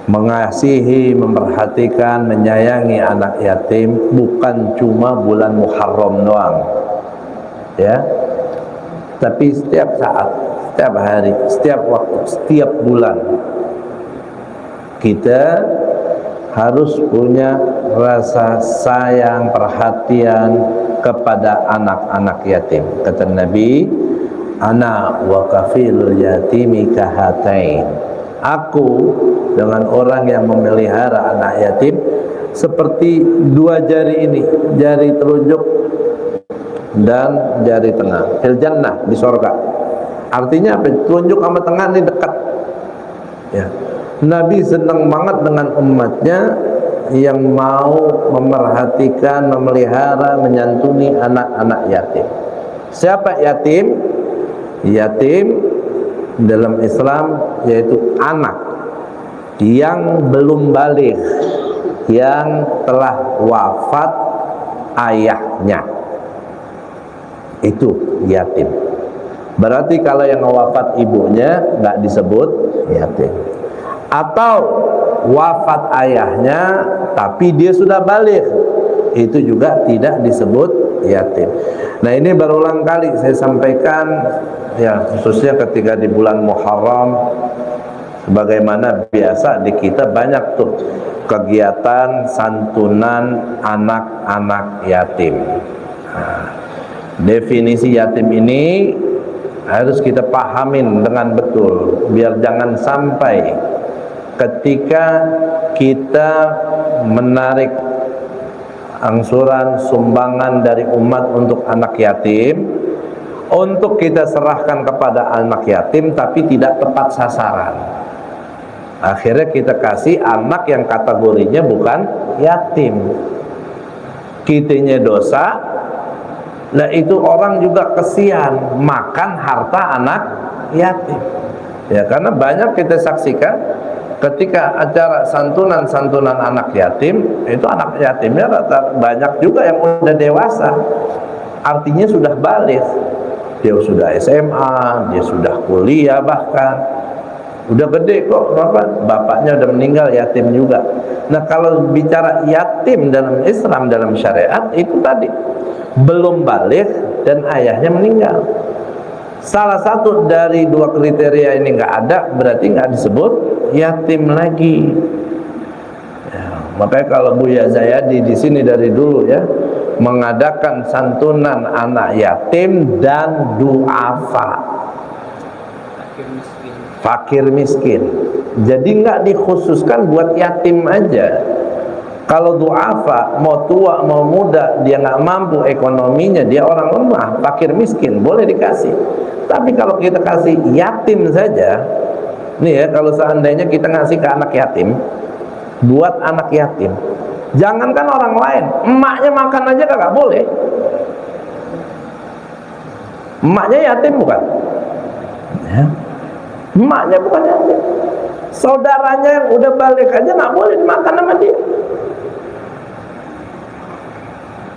Mengasihi, memperhatikan, menyayangi anak yatim bukan cuma bulan Muharram doang, ya, tapi setiap saat, setiap hari, setiap waktu, setiap bulan kita harus punya rasa sayang, perhatian kepada anak-anak yatim. Kata Nabi, ana wa kafilul yatimi kahatain, aku dengan orang yang memelihara anak yatim seperti dua jari ini, jari telunjuk dan jari tengah, fil jannah, di surga. Artinya apa? Telunjuk sama tengah ini dekat, ya. Nabi senang banget dengan umatnya yang mau memerhatikan, memelihara, menyantuni anak-anak yatim. Siapa yatim? Yatim dalam Islam yaitu anak yang belum baligh, yang telah wafat ayahnya, itu yatim. Berarti kalau yang wafat ibunya nggak disebut yatim. Atau wafat ayahnya tapi dia sudah baligh, itu juga tidak disebut yatim. Nah, ini berulang kali saya sampaikan, ya, khususnya ketika di bulan Muharram. Sebagaimana biasa di kita banyak tuh kegiatan santunan anak-anak yatim. Definisi yatim ini harus kita pahamin dengan betul, biar jangan sampai ketika kita menarik angsuran sumbangan dari umat untuk anak yatim, untuk kita serahkan kepada anak yatim tapi tidak tepat sasaran. Akhirnya kita kasih anak yang kategorinya bukan yatim, kitanya dosa. Nah, itu orang juga kesian makan harta anak yatim. Ya, karena banyak kita saksikan ketika acara santunan anak yatim, itu anak yatimnya banyak juga yang udah dewasa, artinya sudah balik, dia sudah SMA, dia sudah kuliah, bahkan udah gede kok, bapaknya udah meninggal, yatim juga. Nah, kalau bicara yatim dalam Islam, dalam syariat, itu tadi belum balik dan ayahnya meninggal. Salah satu dari dua kriteria ini nggak ada, berarti nggak disebut yatim lagi. Ya, makanya kalau Buya Zayadi di sini dari dulu ya mengadakan santunan anak yatim dan duafa, fakir miskin. Jadi nggak dikhususkan buat yatim aja. Kalau duafa, mau tua mau muda, dia nggak mampu ekonominya, dia orang lemah, fakir miskin, boleh dikasih. Tapi kalau kita kasih yatim saja, nih ya, kalau seandainya kita ngasih ke anak yatim, buat anak yatim, jangankan orang lain, emaknya makan aja nggak boleh. Emaknya yatim bukan? Ya. Emaknya bukan yatim. Saudaranya yang udah balik aja nggak boleh dimakan sama dia.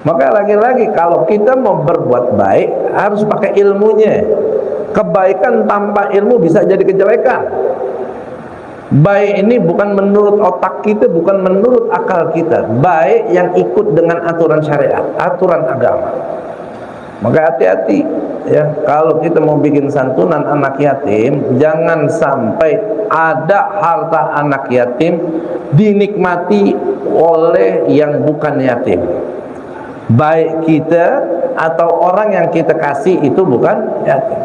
Maka lagi-lagi kalau kita mau berbuat baik harus pakai ilmunya. Kebaikan tanpa ilmu bisa jadi kejelekan. Baik ini bukan menurut otak kita, bukan menurut akal kita. Baik yang ikut dengan aturan syariat, aturan agama. Maka hati-hati ya, kalau kita mau bikin santunan anak yatim, jangan sampai ada harta anak yatim dinikmati oleh yang bukan yatim. Baik kita atau orang yang kita kasih itu bukan yatim.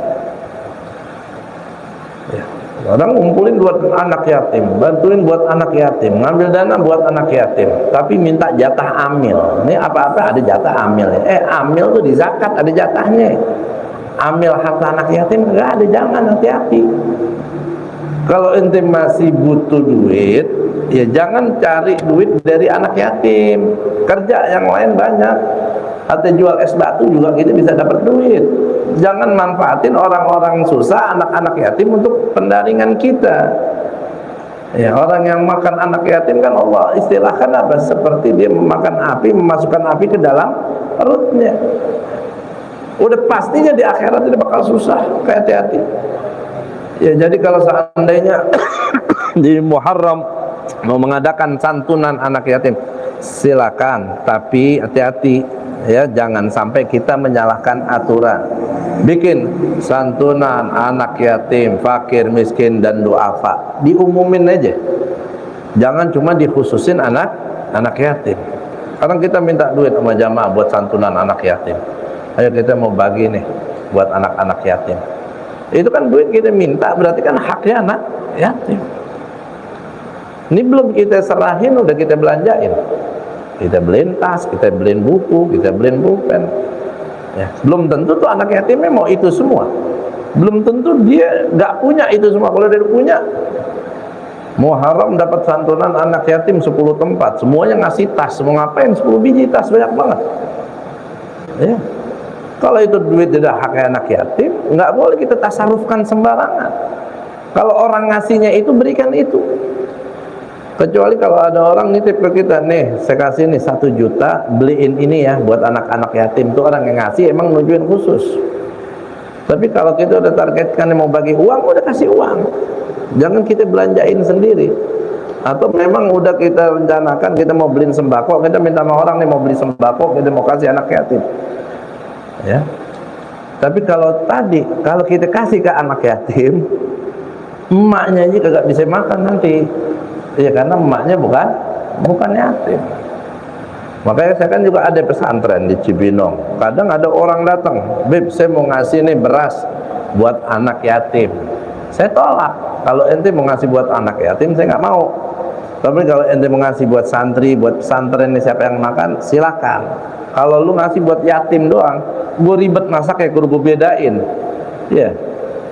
Ya. Orang ngumpulin buat anak yatim, bantuin buat anak yatim, ngambil dana buat anak yatim, tapi minta jatah amil. Ini apa-apa ada jatah amil. Amil tuh di zakat ada jatahnya. Amil harta anak yatim enggak ada, jangan, hati-hati. Kalau ente masih butuh duit, ya jangan cari duit dari anak yatim. Kerja yang lain banyak. Atau jual es batu juga kita bisa dapat duit. Jangan manfaatin orang-orang susah, anak-anak yatim untuk pendaringan kita. Ya, orang yang makan anak yatim kan Allah istilahkan apa? Seperti dia memakan api, memasukkan api ke dalam perutnya. Udah pastinya di akhirat itu bakal susah. Hati-hati. Ya, jadi kalau seandainya di Muharram mau mengadakan santunan anak yatim, silakan, tapi hati-hati ya, jangan sampai kita menyalahkan aturan. Bikin santunan anak yatim, fakir, miskin dan duafa, diumumin aja. Jangan cuma dikhususin anak yatim. Sekarang kita minta duit sama jamaah buat santunan anak yatim. Ayo kita mau bagi nih buat anak-anak yatim. Itu kan duit kita minta, berarti kan haknya anak yatim. Ini belum kita serahin udah kita belanjain. Kita beliin tas, kita beliin buku, kita beliin pulpen. Ya, belum tentu tuh anak yatimnya mau itu semua. Belum tentu dia nggak punya itu semua. Kalau dia punya, Muharram dapat santunan anak yatim 10 tempat, semuanya ngasih tas. Mau ngapain 10 biji tas, banyak banget. Ya. Kalau itu duit tidak haknya anak yatim, nggak boleh kita tasarufkan sembarangan. Kalau orang ngasihnya itu, berikan itu. Kecuali kalau ada orang nitip ke kita, nih saya kasih nih 1 juta, beliin ini ya buat anak-anak yatim. Itu orang yang ngasih emang nujuin khusus. Tapi kalau kita udah targetkan mau bagi uang, udah kasih uang. Jangan kita belanjain sendiri. Atau memang udah kita rencanakan kita mau beliin sembako, kita minta sama orang nih mau beli sembako, kita mau kasih anak yatim. Ya. Tapi kalau kita kasih ke anak yatim, emaknya aja kagak bisa makan nanti. Ya, karena emaknya bukan yatim. Makanya saya kan juga ada pesantren di Cibinong. Kadang ada orang datang, "Beb, saya mau ngasih nih beras buat anak yatim." Saya tolak. Kalau ente mau ngasih buat anak yatim, saya nggak mau. Tapi kalau ente mau ngasih buat santri, buat pesantren, nih siapa yang makan, silakan. Kalau lu ngasih buat yatim doang, gue ribet masak ya, gue bedain. Ya,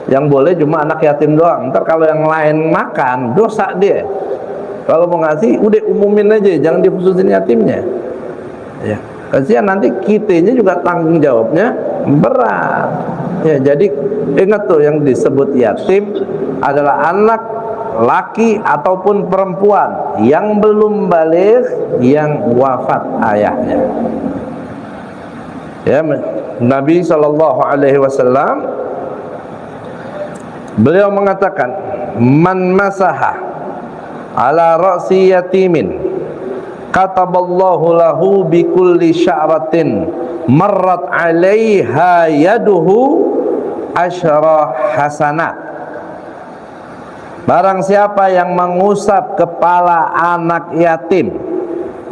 yang boleh cuma anak yatim doang. Ntar kalau yang lain makan, dosa dia. Kalau mau ngasih, udah umumin aja, jangan dikhususin yatimnya. Ya, kasihan nanti kitanya juga tanggung jawabnya berat. Ya, jadi ingat tuh yang disebut yatim adalah anak laki ataupun perempuan yang belum baligh yang wafat ayahnya. Ya, Nabi SAW beliau mengatakan, man masaha ala ra'si yatimin kataballahu lahu bikulli sya'ratin marrat 'alaiha yaduhu asyra hasanat. Barang siapa yang mengusap kepala anak yatim,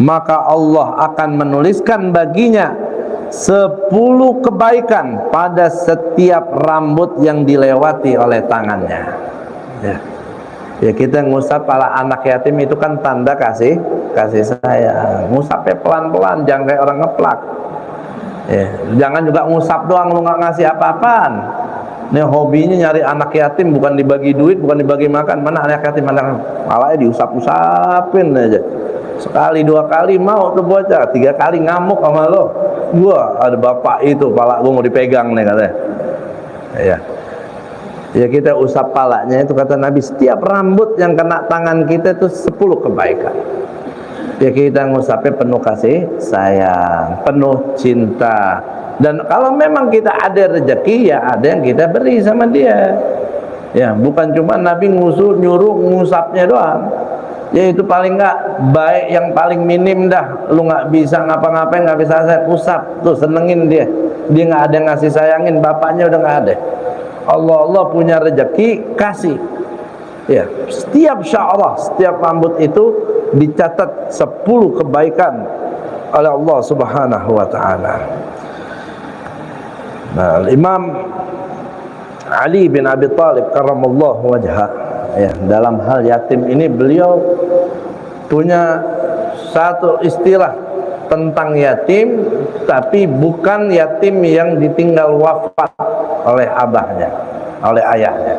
maka Allah akan menuliskan baginya 10 kebaikan pada setiap rambut yang dilewati oleh tangannya. Ya, kita ngusap kepala anak yatim itu kan tanda kasih sayang. Ngusapnya pelan-pelan, jangan kayak orang ngeplak. Ya, jangan juga ngusap doang, lu nggak ngasih apa-apaan. Ini hobinya nyari anak yatim, bukan dibagi duit, bukan dibagi makan. Mana anak yatim, mana malahnya diusap-usapin aja. Sekali 2 kali mau tuh bocah, 3 kali ngamuk sama lo. Gua ada bapak itu, pala gua mau dipegang nih katanya. Ya kita usap palanya itu, kata Nabi, setiap rambut yang kena tangan kita itu 10 kebaikan. Ya kita ngusapnya penuh kasih sayang, penuh cinta. Dan kalau memang kita ada rezeki, ya ada yang kita beri sama dia. Ya, bukan cuma Nabi nyuruh ngusapnya doang. Ya itu paling enggak baik, yang paling minim dah. Lu nggak bisa ngapa-ngapain, nggak bisa saya usap tuh, senengin dia. Dia nggak ada ngasih sayangin, bapaknya udah nggak ada. Allah punya rezeki, kasih. Ya, setiap sya'rah, setiap rambut itu dicatat 10 kebaikan oleh Allah Subhanahu wa taala. Nah, Imam Ali bin Abi Thalib karramallahu wajhah, ya, dalam hal yatim ini beliau punya satu istilah tentang yatim, tapi bukan yatim yang ditinggal wafat oleh abahnya, oleh ayahnya.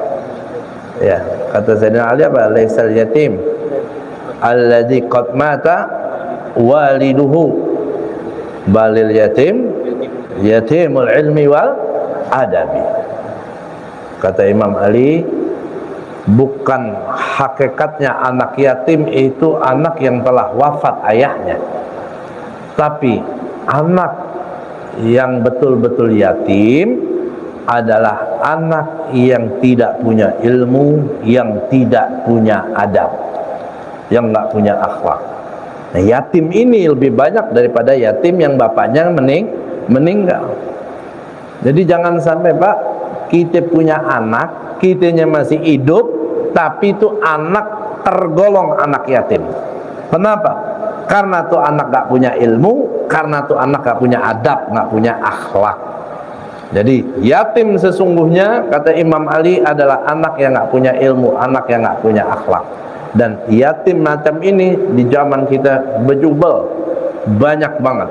Ya, kata Sayyidina Ali apa? Laisal yatim alladzi qad mata waliduhu, balil yatim yatimul ilmi wal adabi. Kata Imam Ali, bukan hakikatnya anak yatim itu anak yang telah wafat ayahnya, tapi anak yang betul-betul yatim adalah anak yang tidak punya ilmu, yang tidak punya adab, yang nggak punya akhlak. Nah, yatim ini lebih banyak daripada yatim yang bapaknya meninggal. Jadi jangan sampai, Pak, kita punya anak, kitanya masih hidup, tapi itu anak tergolong anak yatim. Kenapa? Karena tuh anak gak punya ilmu, karena tuh anak gak punya adab, gak punya akhlak. Jadi yatim sesungguhnya, kata Imam Ali, adalah anak yang gak punya ilmu, anak yang gak punya akhlak. Dan yatim macam ini di zaman kita bejubel, banyak banget,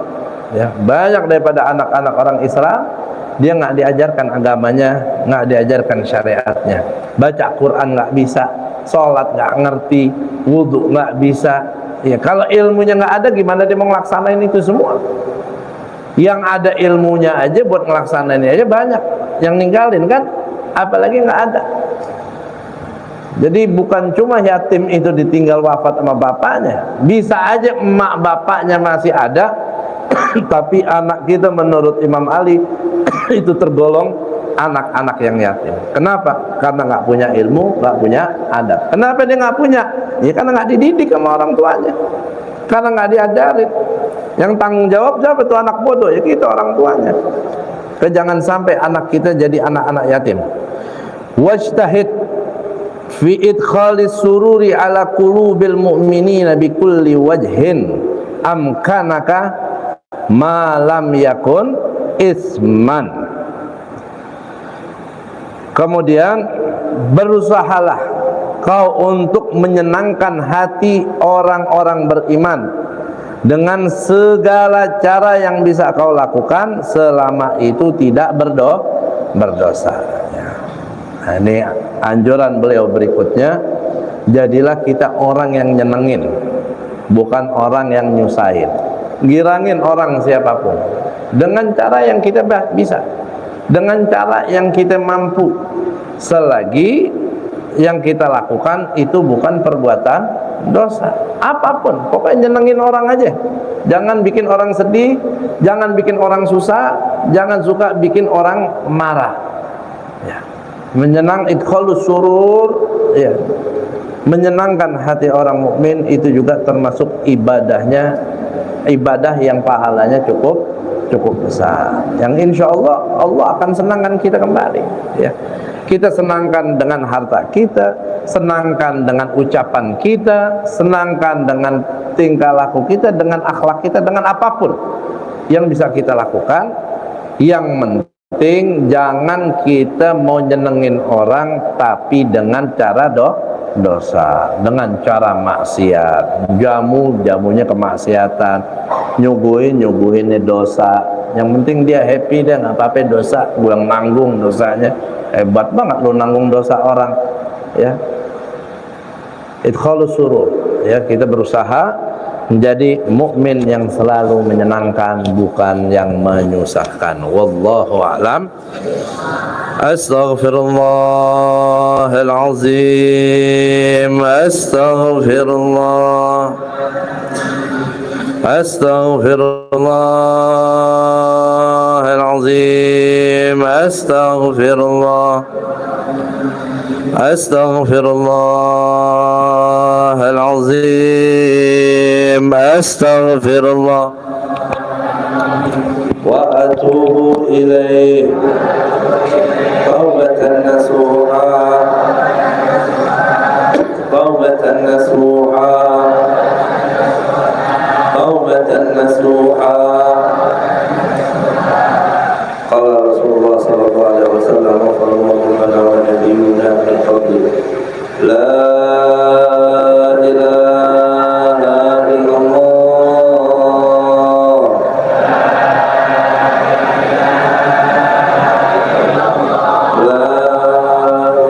ya, banyak daripada anak-anak orang Islam. Dia nggak diajarkan agamanya, nggak diajarkan syariatnya, baca Quran nggak bisa, sholat nggak ngerti, wudhu nggak bisa. Ya, kalau ilmunya nggak ada, gimana dia mau ngelaksanain itu semua? Yang ada ilmunya aja buat ngelaksanain aja banyak yang ninggalin kan, apalagi nggak ada. Jadi bukan cuma yatim itu ditinggal wafat sama bapaknya, bisa aja emak bapaknya masih ada, tapi anak kita menurut Imam Ali itu tergolong anak-anak yang yatim. Kenapa? Karena nggak punya ilmu, nggak punya adab. Kenapa dia nggak punya? Ya karena nggak dididik sama orang tuanya, karena nggak diajarin. Yang tanggung jawab siapa? Itu anak bodoh, ya kita orang tuanya. Jangan sampai anak kita jadi anak-anak yatim. Wajtahid fi idkhalis sururi ala qulubil mu'minina bi kulli wajhin amkanaka ma lam yakun isman. Kemudian berusahalah kau untuk menyenangkan hati orang-orang beriman dengan segala cara yang bisa kau lakukan selama itu tidak berdosa. Nah, ini anjuran beliau berikutnya, jadilah kita orang yang nyenengin, bukan orang yang nyusahin. Girangin orang siapapun dengan cara yang kita bisa, dengan cara yang kita mampu, selagi yang kita lakukan itu bukan perbuatan dosa apapun, pokoknya nyenengin orang aja, jangan bikin orang sedih, jangan bikin orang susah, jangan suka bikin orang marah ya. Menyenang idkhalus surur ya, menyenangkan hati orang mukmin itu juga termasuk ibadahnya, ibadah yang pahalanya cukup besar, yang insya Allah Allah akan senangkan kita kembali ya. Kita senangkan dengan harta kita, senangkan dengan ucapan kita, senangkan dengan tingkah laku kita, dengan akhlak kita, dengan apapun yang bisa kita lakukan. Yang penting jangan kita mau nyenengin orang tapi dengan cara dosa, dengan cara maksiat, jamunya kemaksiatan, nyuguhinnya dosa. Yang penting dia happy, dia nggak apa-apa dosa, buang nanggung dosanya. Hebat banget lu nanggung dosa orang ya. Idkhalus surur ya, kita berusaha menjadi mukmin yang selalu menyenangkan, bukan yang menyusahkan. Wallahu a'lam. Astaghfirullahal azim. Astaghfirullahal azim. Astaghfirullahal azim. Astaghfirullah wa atubu ilaih taubatan nasuha. Qala Rasulullah sallallahu alaihi wasallam wa qala wa nabiyyuna min fadli la ilaha illallah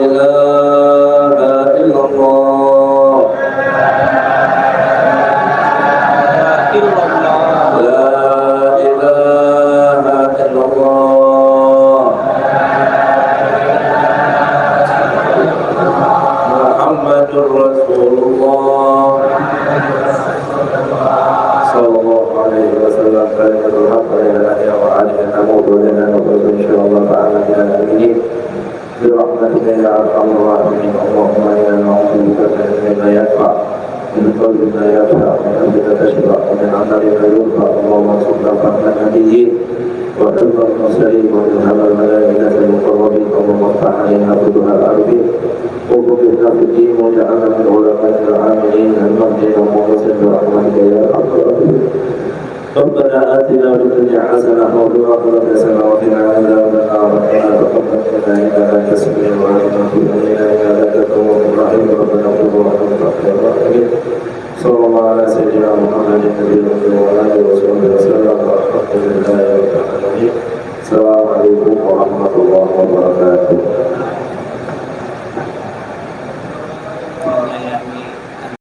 la ilaha illallah Rasulullah sallallahu alaihi wasallam kalimatul haqq wa ya wa alihi namudu lana wa insyaallah ta'ala bila ini bi rahmatika ya arhamar rahimin. Allahumma inna na'udzubika min la yanfa' min qalbin la yakhsha wa bika tashfa' min 'amalin la yurfa. Allahumma subhana fahman nabiyyin wa ilmal mursalin wa min hamal malaikatil muqarrabin. Allahumma iftah 'alaina futuhal arifin وَبُرِّنَا فِي الدِّينِ وَجَعَلْنَا مِنْ عُلَمَاءِ الْعَامِلِينَ الْمَهْدِيِّنَ وَمُرْسِلِينَ برحمتك يا أرحم الراحمين. ربنا آتنا في الدنيا حسنة وفي الآخرة حسنة وقنا عذاب النار. ربنا تقبل منا إنك أنت السميع العليم وتب علينا إنك أنت التواب الرحيم. ربنا اغفر وارحم وارحم الراحمين. صلى الله على سيدنا محمد النبي الأمي وعلى آله وصحبه وسلم والحمد لله رب العالمين. السلام عليكم ورحمة الله.